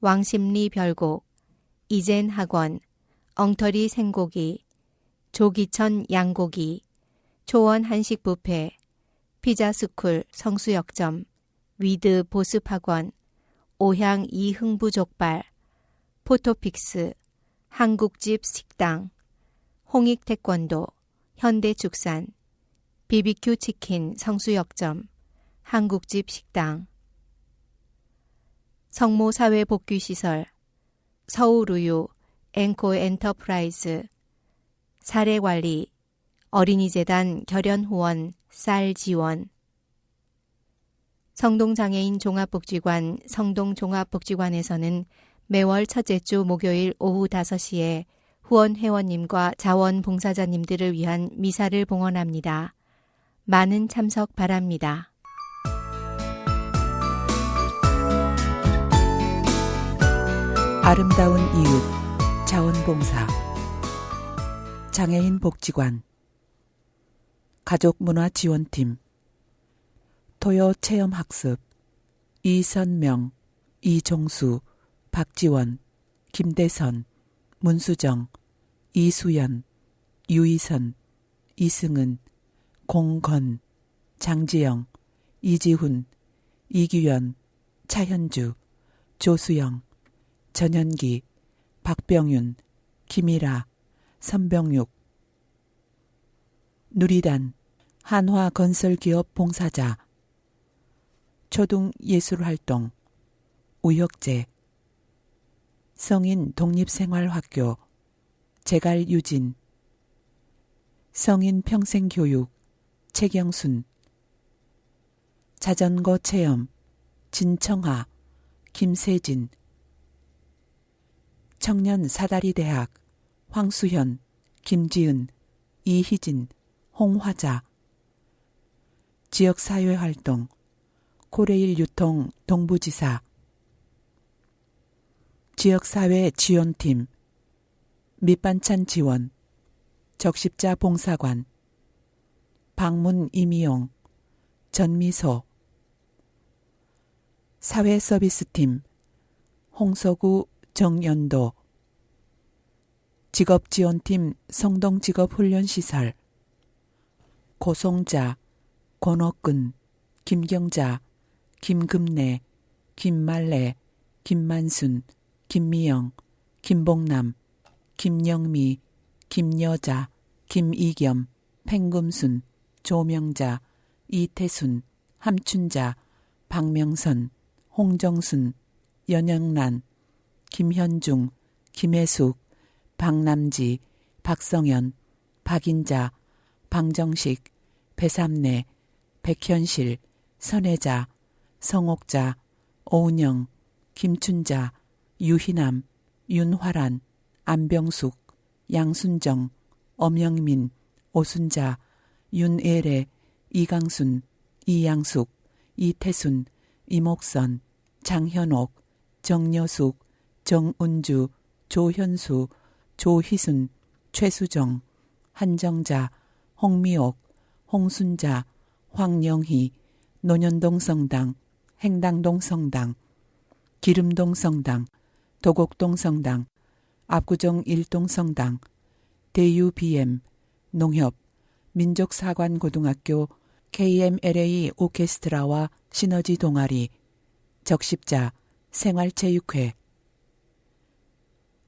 왕십리 별곡, 이젠학원, 엉터리 생고기, 조기천 양고기, 초원 한식뷔페, 피자스쿨 성수역점, 위드 보습학원, 오향 이흥부족발, 포토픽스, 한국집 식당, 홍익태권도, 현대축산, BBQ 치킨 성수역점, 한국집 식당, 성모사회복귀시설, 서울우유, 앵코 엔터프라이즈, 사례관리, 어린이재단 결연후원, 쌀지원, 성동장애인 종합복지관, 성동종합복지관에서는 매월 첫째 주 목요일 오후 5시에 후원 회원님과 자원봉사자님들을 위한 미사를 봉헌합니다. 많은 참석 바랍니다. 아름다운 이웃 자원봉사 장애인 복지관 가족문화지원팀 토요체험학습 이선명, 이종수, 박지원, 김대선, 문수정, 이수연, 유이선, 이승은, 공건, 장지영, 이지훈, 이규현, 차현주, 조수영, 전현기, 박병윤, 김일아, 선병육, 누리단, 한화건설기업 봉사자, 초등예술활동, 우혁재, 성인 독립생활학교, 재갈유진, 성인 평생교육, 최경순, 자전거 체험, 진청하, 김세진, 청년 사다리대학, 황수현, 김지은, 이희진, 홍화자, 지역사회활동, 코레일 유통 동부지사, 지역사회 지원팀, 밑반찬 지원, 적십자 봉사관, 방문 이미용, 전미소, 사회서비스팀, 홍서구 정연도, 직업지원팀 성동직업훈련시설, 고송자, 권옥근, 김경자, 김금래, 김말래, 김만순, 김미영, 김봉남, 김영미, 김여자, 김이겸, 팽금순, 조명자, 이태순, 함춘자, 박명선, 홍정순, 연영란, 김현중, 김혜숙, 박남지, 박성현, 박인자, 방정식, 배삼래, 백현실, 선혜자, 성옥자, 오은영, 김춘자, 유희남, 윤화란, 안병숙, 양순정, 엄영민, 오순자, 윤애래, 이강순, 이양숙, 이태순, 이목선, 장현옥, 정여숙, 정은주, 조현수, 조희순, 최수정, 한정자, 홍미옥, 홍순자, 황영희, 논현동 성당, 행당동 성당, 기름동 성당, 도곡동 성당, 압구정 일동 성당, 대유BM, 농협, 민족사관고등학교 KMLA 오케스트라와 시너지 동아리, 적십자, 생활체육회,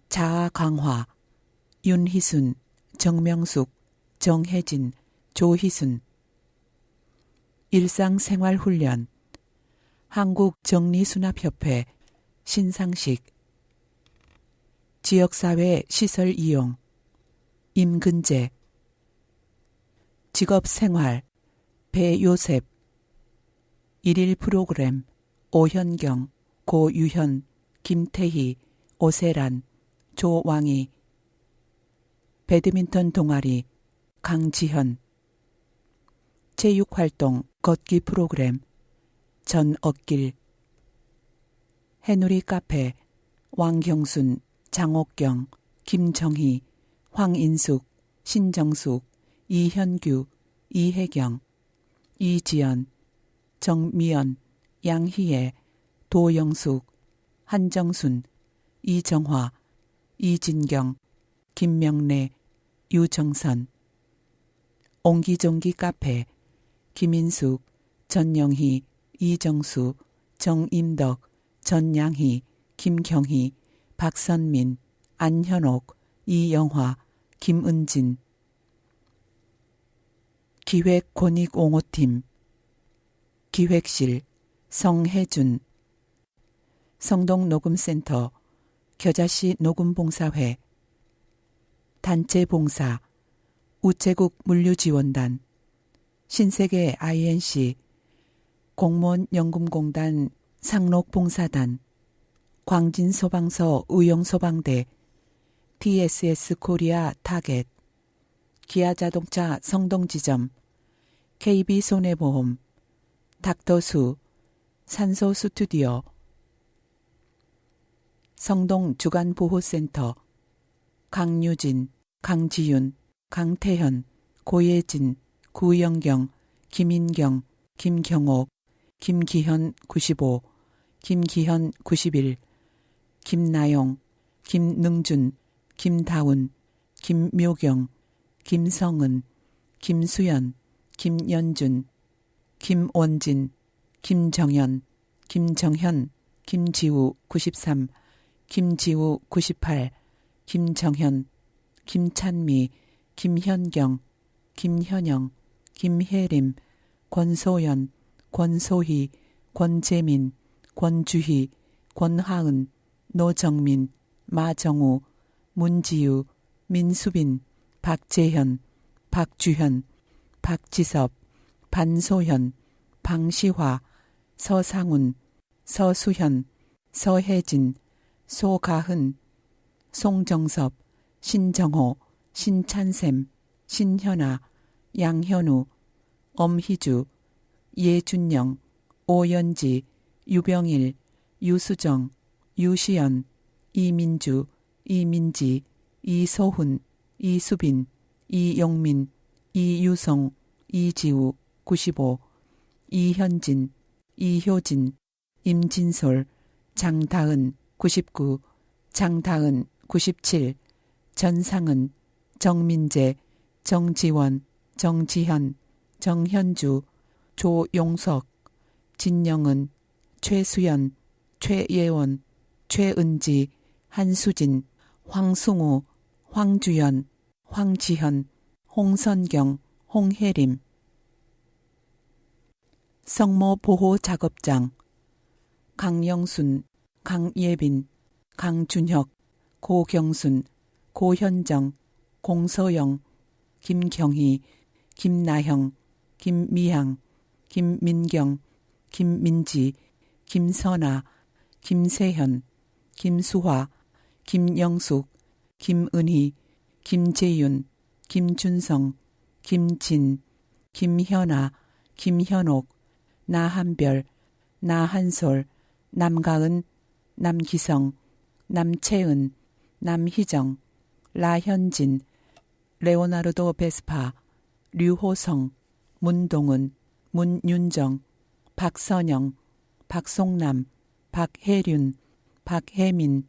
자아 강화, 윤희순, 정명숙, 정혜진, 조희순, 일상생활훈련, 한국정리수납협회, 신상식, 지역사회 시설 이용, 임근재, 직업생활, 배요셉, 일일 프로그램, 오현경, 고유현, 김태희, 오세란, 조왕희, 배드민턴 동아리, 강지현, 체육활동, 걷기 프로그램, 전억길, 해누리 카페, 왕경순, 장옥경, 김정희, 황인숙, 신정숙, 이현규, 이혜경, 이지연, 정미연, 양희애, 도영숙, 한정순, 이정화, 이진경, 김명래, 유정선, 옹기종기 카페, 김인숙, 전영희, 이정수, 정임덕, 전양희, 김경희, 박선민, 안현옥, 이영화, 김은진, 기획권익옹호팀, 기획실, 성혜준, 성동녹음센터, 겨자씨 녹음봉사회, 단체봉사, 우체국 물류지원단, 신세계 INC, 공무원연금공단 상록봉사단, 광진소방서 의용소방대, TSS 코리아 타겟, 기아자동차 성동지점, KB손해보험, 닥터수, 산소스튜디오, 성동주간보호센터, 강유진, 강지윤, 강태현, 고예진, 구영경, 김인경, 김경옥, 김기현 95, 김기현 91, 김나영, 김능준, 김다운, 김묘경, 김성은, 김수연, 김연준, 김원진, 김정연, 김정현, 김지우 93, 김지우 98, 김정현, 김찬미, 김현경, 김현영, 김혜림, 권소연, 권소희, 권재민, 권주희, 권하은, 노정민, 마정우, 문지유, 민수빈, 박재현, 박주현, 박지섭, 반소현, 방시화, 서상훈, 서수현, 서혜진, 소가흔, 송정섭, 신정호, 신찬샘, 신현아, 양현우, 엄희주, 예준영, 오연지, 유병일, 유수정, 유시연, 이민주, 이민지, 이소훈, 이수빈, 이용민, 이유성, 이지우 95, 이현진, 이효진, 임진솔, 장다은 99, 장다은 97, 전상은, 정민재, 정지원, 정지현, 정현주, 조용석, 진영은, 최수연, 최예원, 최은지, 한수진, 황승우, 황주연, 황지현, 홍선경, 홍혜림. 성모 보호 작업장 강영순, 강예빈, 강준혁, 고경순, 고현정, 공서영, 김경희, 김나형, 김미향, 김민경, 김민지, 김선아, 김세현, 김수화, 김영숙, 김은희, 김재윤, 김준성, 김진, 김현아, 김현옥, 나한별, 나한솔, 남가은, 남기성, 남채은, 남희정, 라현진, 레오나르도 베스파, 류호성, 문동은, 문윤정, 박선영, 박송남, 박혜륜, 박혜민,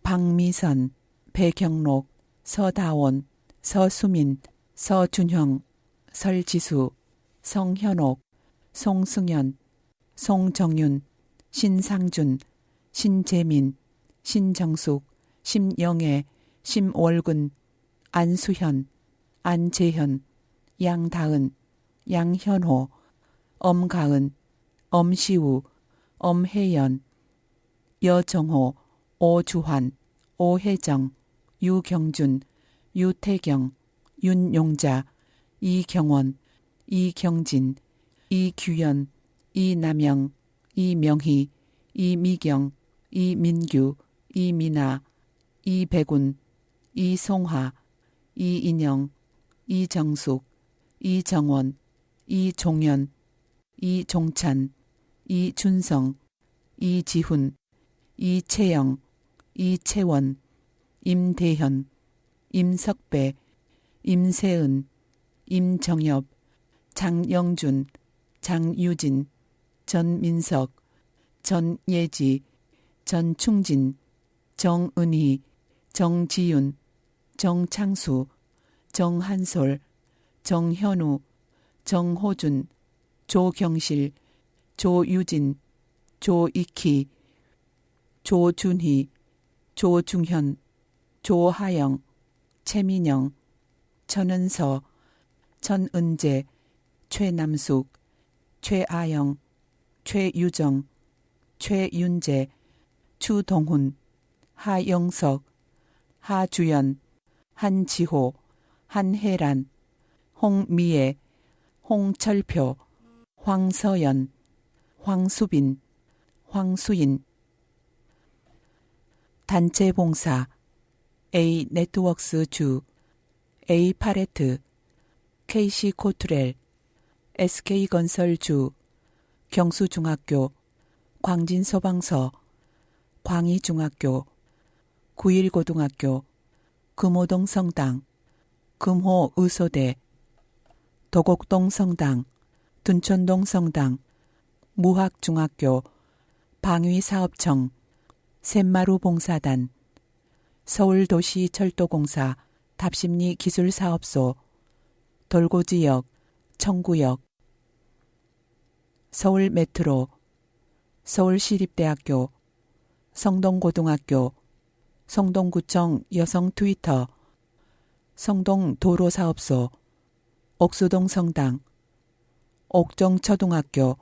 박미선, 배경록, 서다원, 서수민, 서준형, 설지수, 성현옥, 송승연, 송정윤, 신상준, 신재민, 신정숙, 심영애, 심월근, 안수현, 안재현, 양다은, 양현호, 엄가은, 엄시우, 엄혜연, 여정호, 오주환, 오혜정, 유경준, 유태경, 윤용자, 이경원, 이경진, 이규현, 이남영, 이명희, 이미경, 이민규, 이민아, 이백운, 이송하, 이인영, 이정숙, 이정원, 이종현, 이종찬, 이준성, 이지훈, 이채영, 이채원, 임대현, 임석배, 임세은, 임정엽, 장영준, 장유진, 전민석, 전예지, 전충진, 정은희, 정지윤, 정창수, 정한솔, 정현우, 정호준, 조경실, 조유진, 조익희, 조준희, 조중현, 조하영, 최민영, 천은서, 천은재, 최남숙, 최아영, 최유정, 최윤재, 추동훈, 하영석, 하주연, 한지호, 한혜란, 홍미애, 홍철표, 황서연, 황수빈, 황수인. 단체 봉사 A 네트워크스 주, A 파레트, KC 코트렐, SK 건설 주, 경수중학교, 광진소방서, 광희중학교, 9일고등학교, 금호동 성당, 금호 의소대, 도곡동 성당, 둔촌동 성당, 무학중학교, 방위사업청, 샘마루 봉사단, 서울도시철도공사, 답심리 기술사업소, 돌고지역, 청구역, 서울메트로, 서울시립대학교, 성동고등학교, 성동구청 여성 트위터, 성동도로사업소, 옥수동 성당, 옥정초등학교,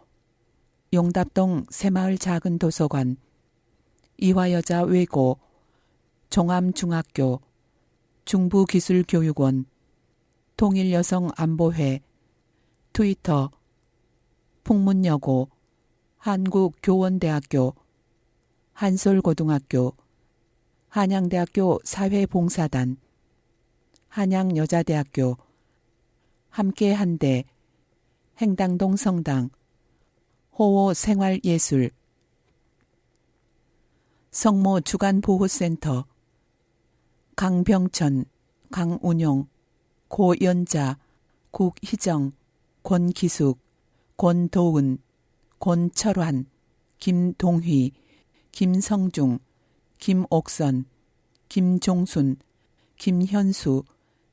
용답동 새마을 작은 도서관, 이화여자 외고, 종암중학교, 중부기술교육원, 통일여성안보회, 트위터, 풍문여고, 한국교원대학교, 한솔고등학교, 한양대학교 사회봉사단, 한양여자대학교, 함께한대, 행당동 성당, 호호생활예술, 성모 주간보호센터, 강병천, 강운용, 고연자, 국희정, 권기숙, 권도은, 권철환, 김동휘, 김성중, 김옥선, 김종순, 김현수,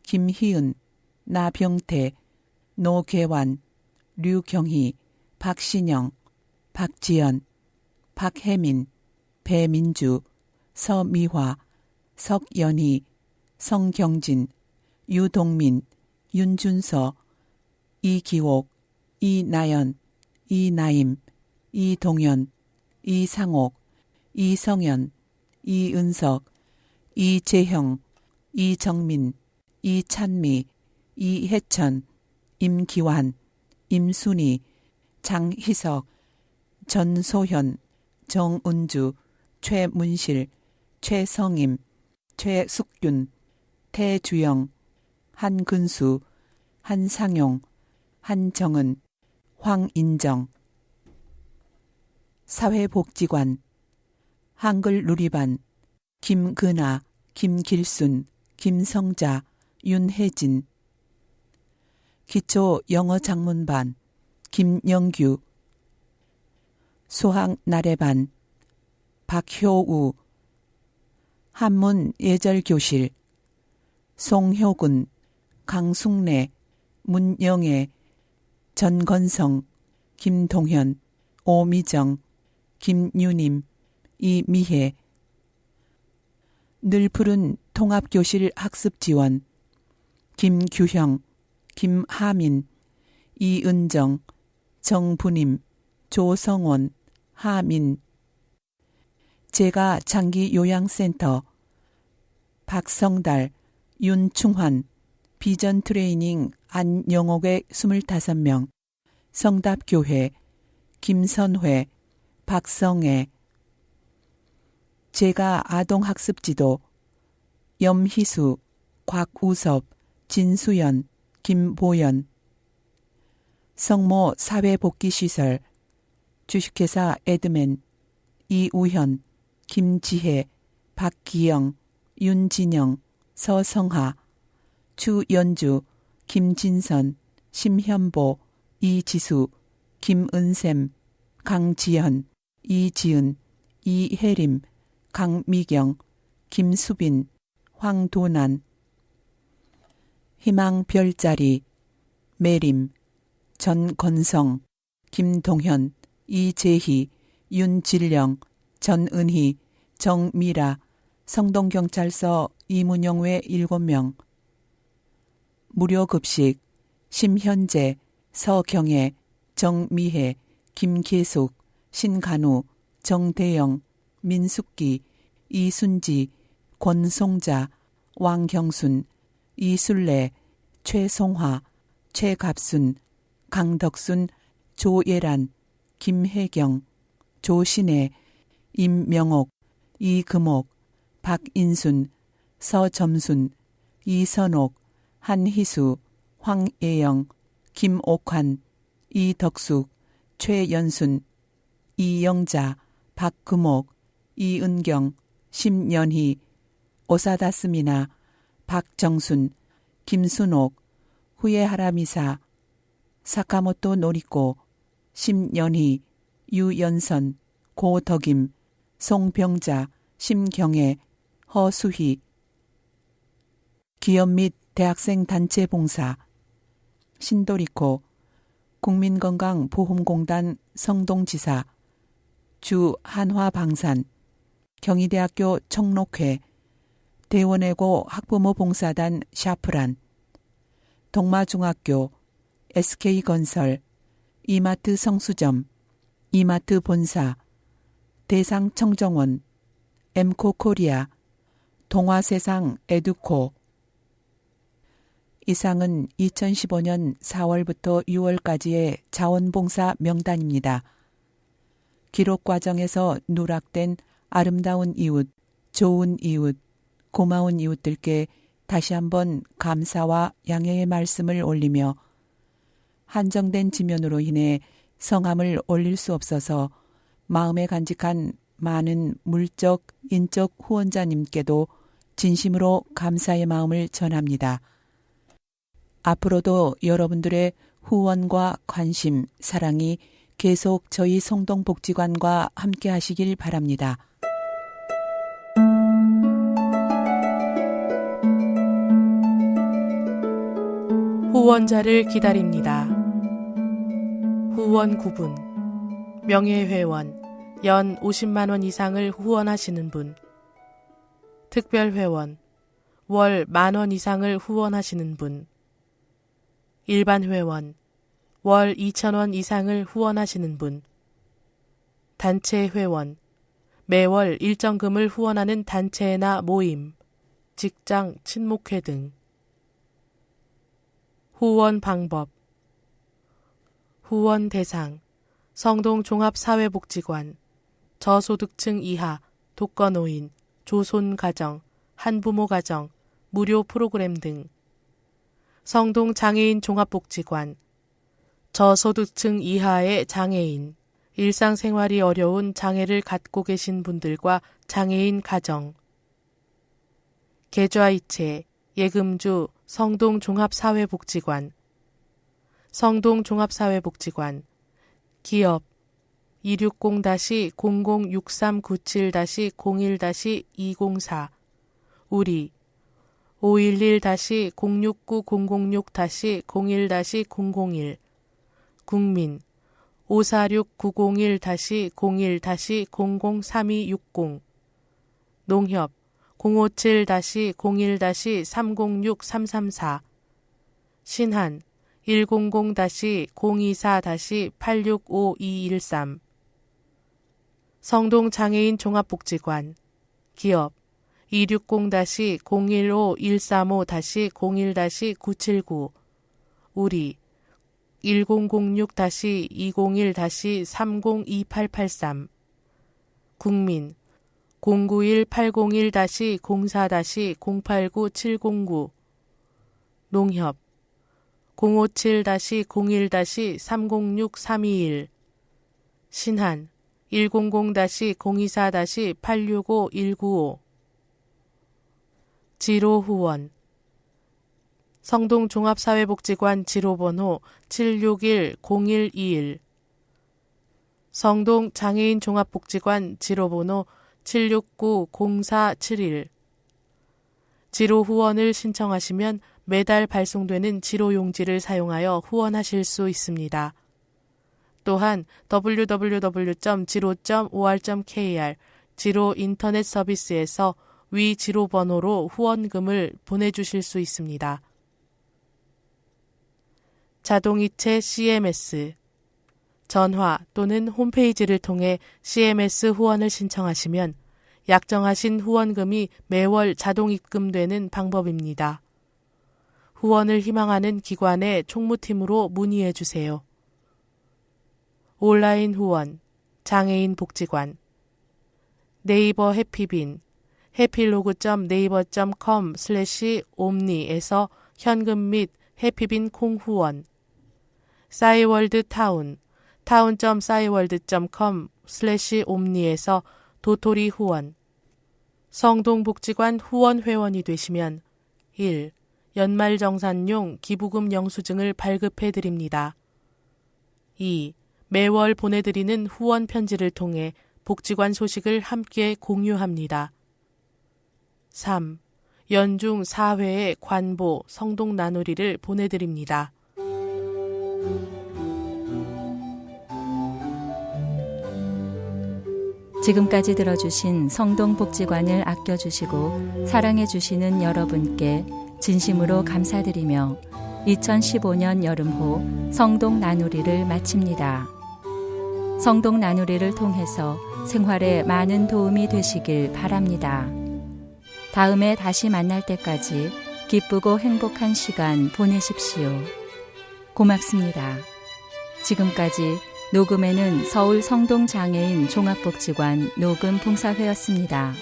김희은, 나병태, 노계환, 류경희, 박신영, 박지연, 박혜민, 배민주, 서미화, 석연희, 성경진, 유동민, 윤준서, 이기옥, 이나연, 이나임, 이동현, 이상옥, 이성현, 이은석, 이재형, 이정민, 이찬미, 이혜천, 임기환, 임순희, 장희석, 전소현, 정은주, 최문실, 최성임, 최숙균, 태주영, 한근수, 한상용, 한정은, 황인정. 사회복지관, 한글누리반, 김근아, 김길순, 김성자, 윤혜진. 기초영어장문반, 김영규. 수학나래반, 박효우. 한문예절교실, 송효군, 강숙래, 문영애, 전건성, 김동현, 오미정, 김유님, 이미혜. 늘푸른 통합교실 학습지원, 김규형, 김하민, 이은정, 정부님, 조성원, 하민. 제가 장기요양센터, 박성달, 윤충환, 비전트레이닝 안영옥의 25명, 성답교회, 김선회, 박성애. 제가 아동학습지도, 염희수, 곽우섭, 진수연, 김보연. 성모 사회복귀시설, 주식회사 에드맨, 이우현, 김지혜, 박기영, 윤진영, 서성하, 추연주, 김진선, 심현보, 이지수, 김은샘, 강지연, 이지은, 이혜림, 강미경, 김수빈, 황도난. 희망별자리, 매림, 전건성, 김동현, 이재희, 윤질령, 전은희, 정미라, 성동경찰서 이문영외 7명. 무료급식, 심현재, 서경애, 정미혜, 김계숙, 신간우, 정대영, 민숙기, 이순지, 권송자, 왕경순, 이술래, 최송화, 최갑순, 강덕순, 조예란, 김혜경, 조신혜, 임명옥, 이금옥, 박인순, 서점순, 이선옥, 한희수, 황예영, 김옥환, 이덕숙, 최연순, 이영자, 박금옥, 이은경, 심연희, 오사다스미나, 박정순, 김순옥, 후에하라미사, 사카모토 노리코, 심연희, 유연선, 고덕임, 송병자, 심경애, 허수희. 기업 및 대학생 단체 봉사, 신도리코, 국민건강보험공단 성동지사, 주 한화방산, 경희대학교 청록회, 대원외고 학부모 봉사단 샤프란, 동마중학교, SK건설, 이마트 성수점, 이마트 본사, 대상청정원, 엠코코리아, 동화세상 에듀코. 이상은 2015년 4월부터 6월까지의 자원봉사 명단입니다. 기록 과정에서 누락된 아름다운 이웃, 좋은 이웃, 고마운 이웃들께 다시 한번 감사와 양해의 말씀을 올리며 한정된 지면으로 인해 성함을 올릴 수 없어서 마음에 간직한 많은 물적, 인적 후원자님께도 진심으로 감사의 마음을 전합니다. 앞으로도 여러분들의 후원과 관심, 사랑이 계속 저희 성동복지관과 함께 하시길 바랍니다. 후원자를 기다립니다. 후원 구분. 명예회원, 연 50만 원 이상을 후원하시는 분. 특별회원, 월 10,000원 이상을 후원하시는 분. 일반회원, 월 2,000원 이상을 후원하시는 분. 단체회원, 매월 일정금을 후원하는 단체나 모임, 직장, 친목회 등. 후원 방법. 후원 대상, 성동 종합사회복지관, 저소득층 이하, 독거노인, 조손가정, 한부모가정, 무료 프로그램 등. 성동 장애인 종합복지관, 저소득층 이하의 장애인, 일상생활이 어려운 장애를 갖고 계신 분들과 장애인 가정. 계좌이체, 예금주, 성동 종합사회복지관, 성동 종합사회복지관, 기업 260-006397-01-204, 우리 511-069-006-01-001, 국민 546-901-01-003260, 농협 057-01-306334, 신한 100-024-865213, 성동 장애인 종합복지관, 기업 260-015135-01-979, 우리 1006-201-3028883, 국민 091-801-04-089709, 농협 057-01-306-321, 신한 100-024-865-195, 지로후원, 성동 종합사회복지관 지로번호 761-0121, 성동 장애인 종합복지관 지로번호 769-0471. 지로 후원을 신청하시면 매달 발송되는 지로 용지를 사용하여 후원하실 수 있습니다. 또한 www.jiro.or.kr 지로 인터넷 서비스에서 위 지로 번호로 후원금을 보내주실 수 있습니다. 자동이체 CMS, 전화 또는 홈페이지를 통해 CMS 후원을 신청하시면 약정하신 후원금이 매월 자동 입금되는 방법입니다. 후원을 희망하는 기관의 총무팀으로 문의해 주세요. 온라인 후원, 장애인 복지관, 네이버 해피빈, happylogo.naver.com/omni에서 현금 및 해피빈 콩 후원, 싸이월드 타운, town.싸이월드.com/omni에서 도토리 후원, 성동복지관 후원 회원이 되시면 1. 연말정산용 기부금 영수증을 발급해 드립니다. 2. 매월 보내드리는 후원 편지를 통해 복지관 소식을 함께 공유합니다. 3. 연중 4회의 관보 성동 나누리를 보내드립니다. 지금까지 들어주신 성동복지관을 아껴주시고 사랑해주시는 여러분께 진심으로 감사드리며 2015년 여름호 성동 나누리를 마칩니다. 성동 나누리를 통해서 생활에 많은 도움이 되시길 바랍니다. 다음에 다시 만날 때까지 기쁘고 행복한 시간 보내십시오. 고맙습니다. 지금까지 녹음에는 서울 성동장애인 종합복지관 녹음 봉사회였습니다.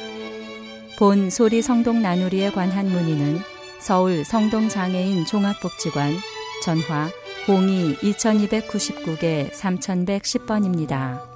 본 소리 성동 나누리에 관한 문의는 서울 성동장애인 종합복지관 전화 02-2299-3110번입니다.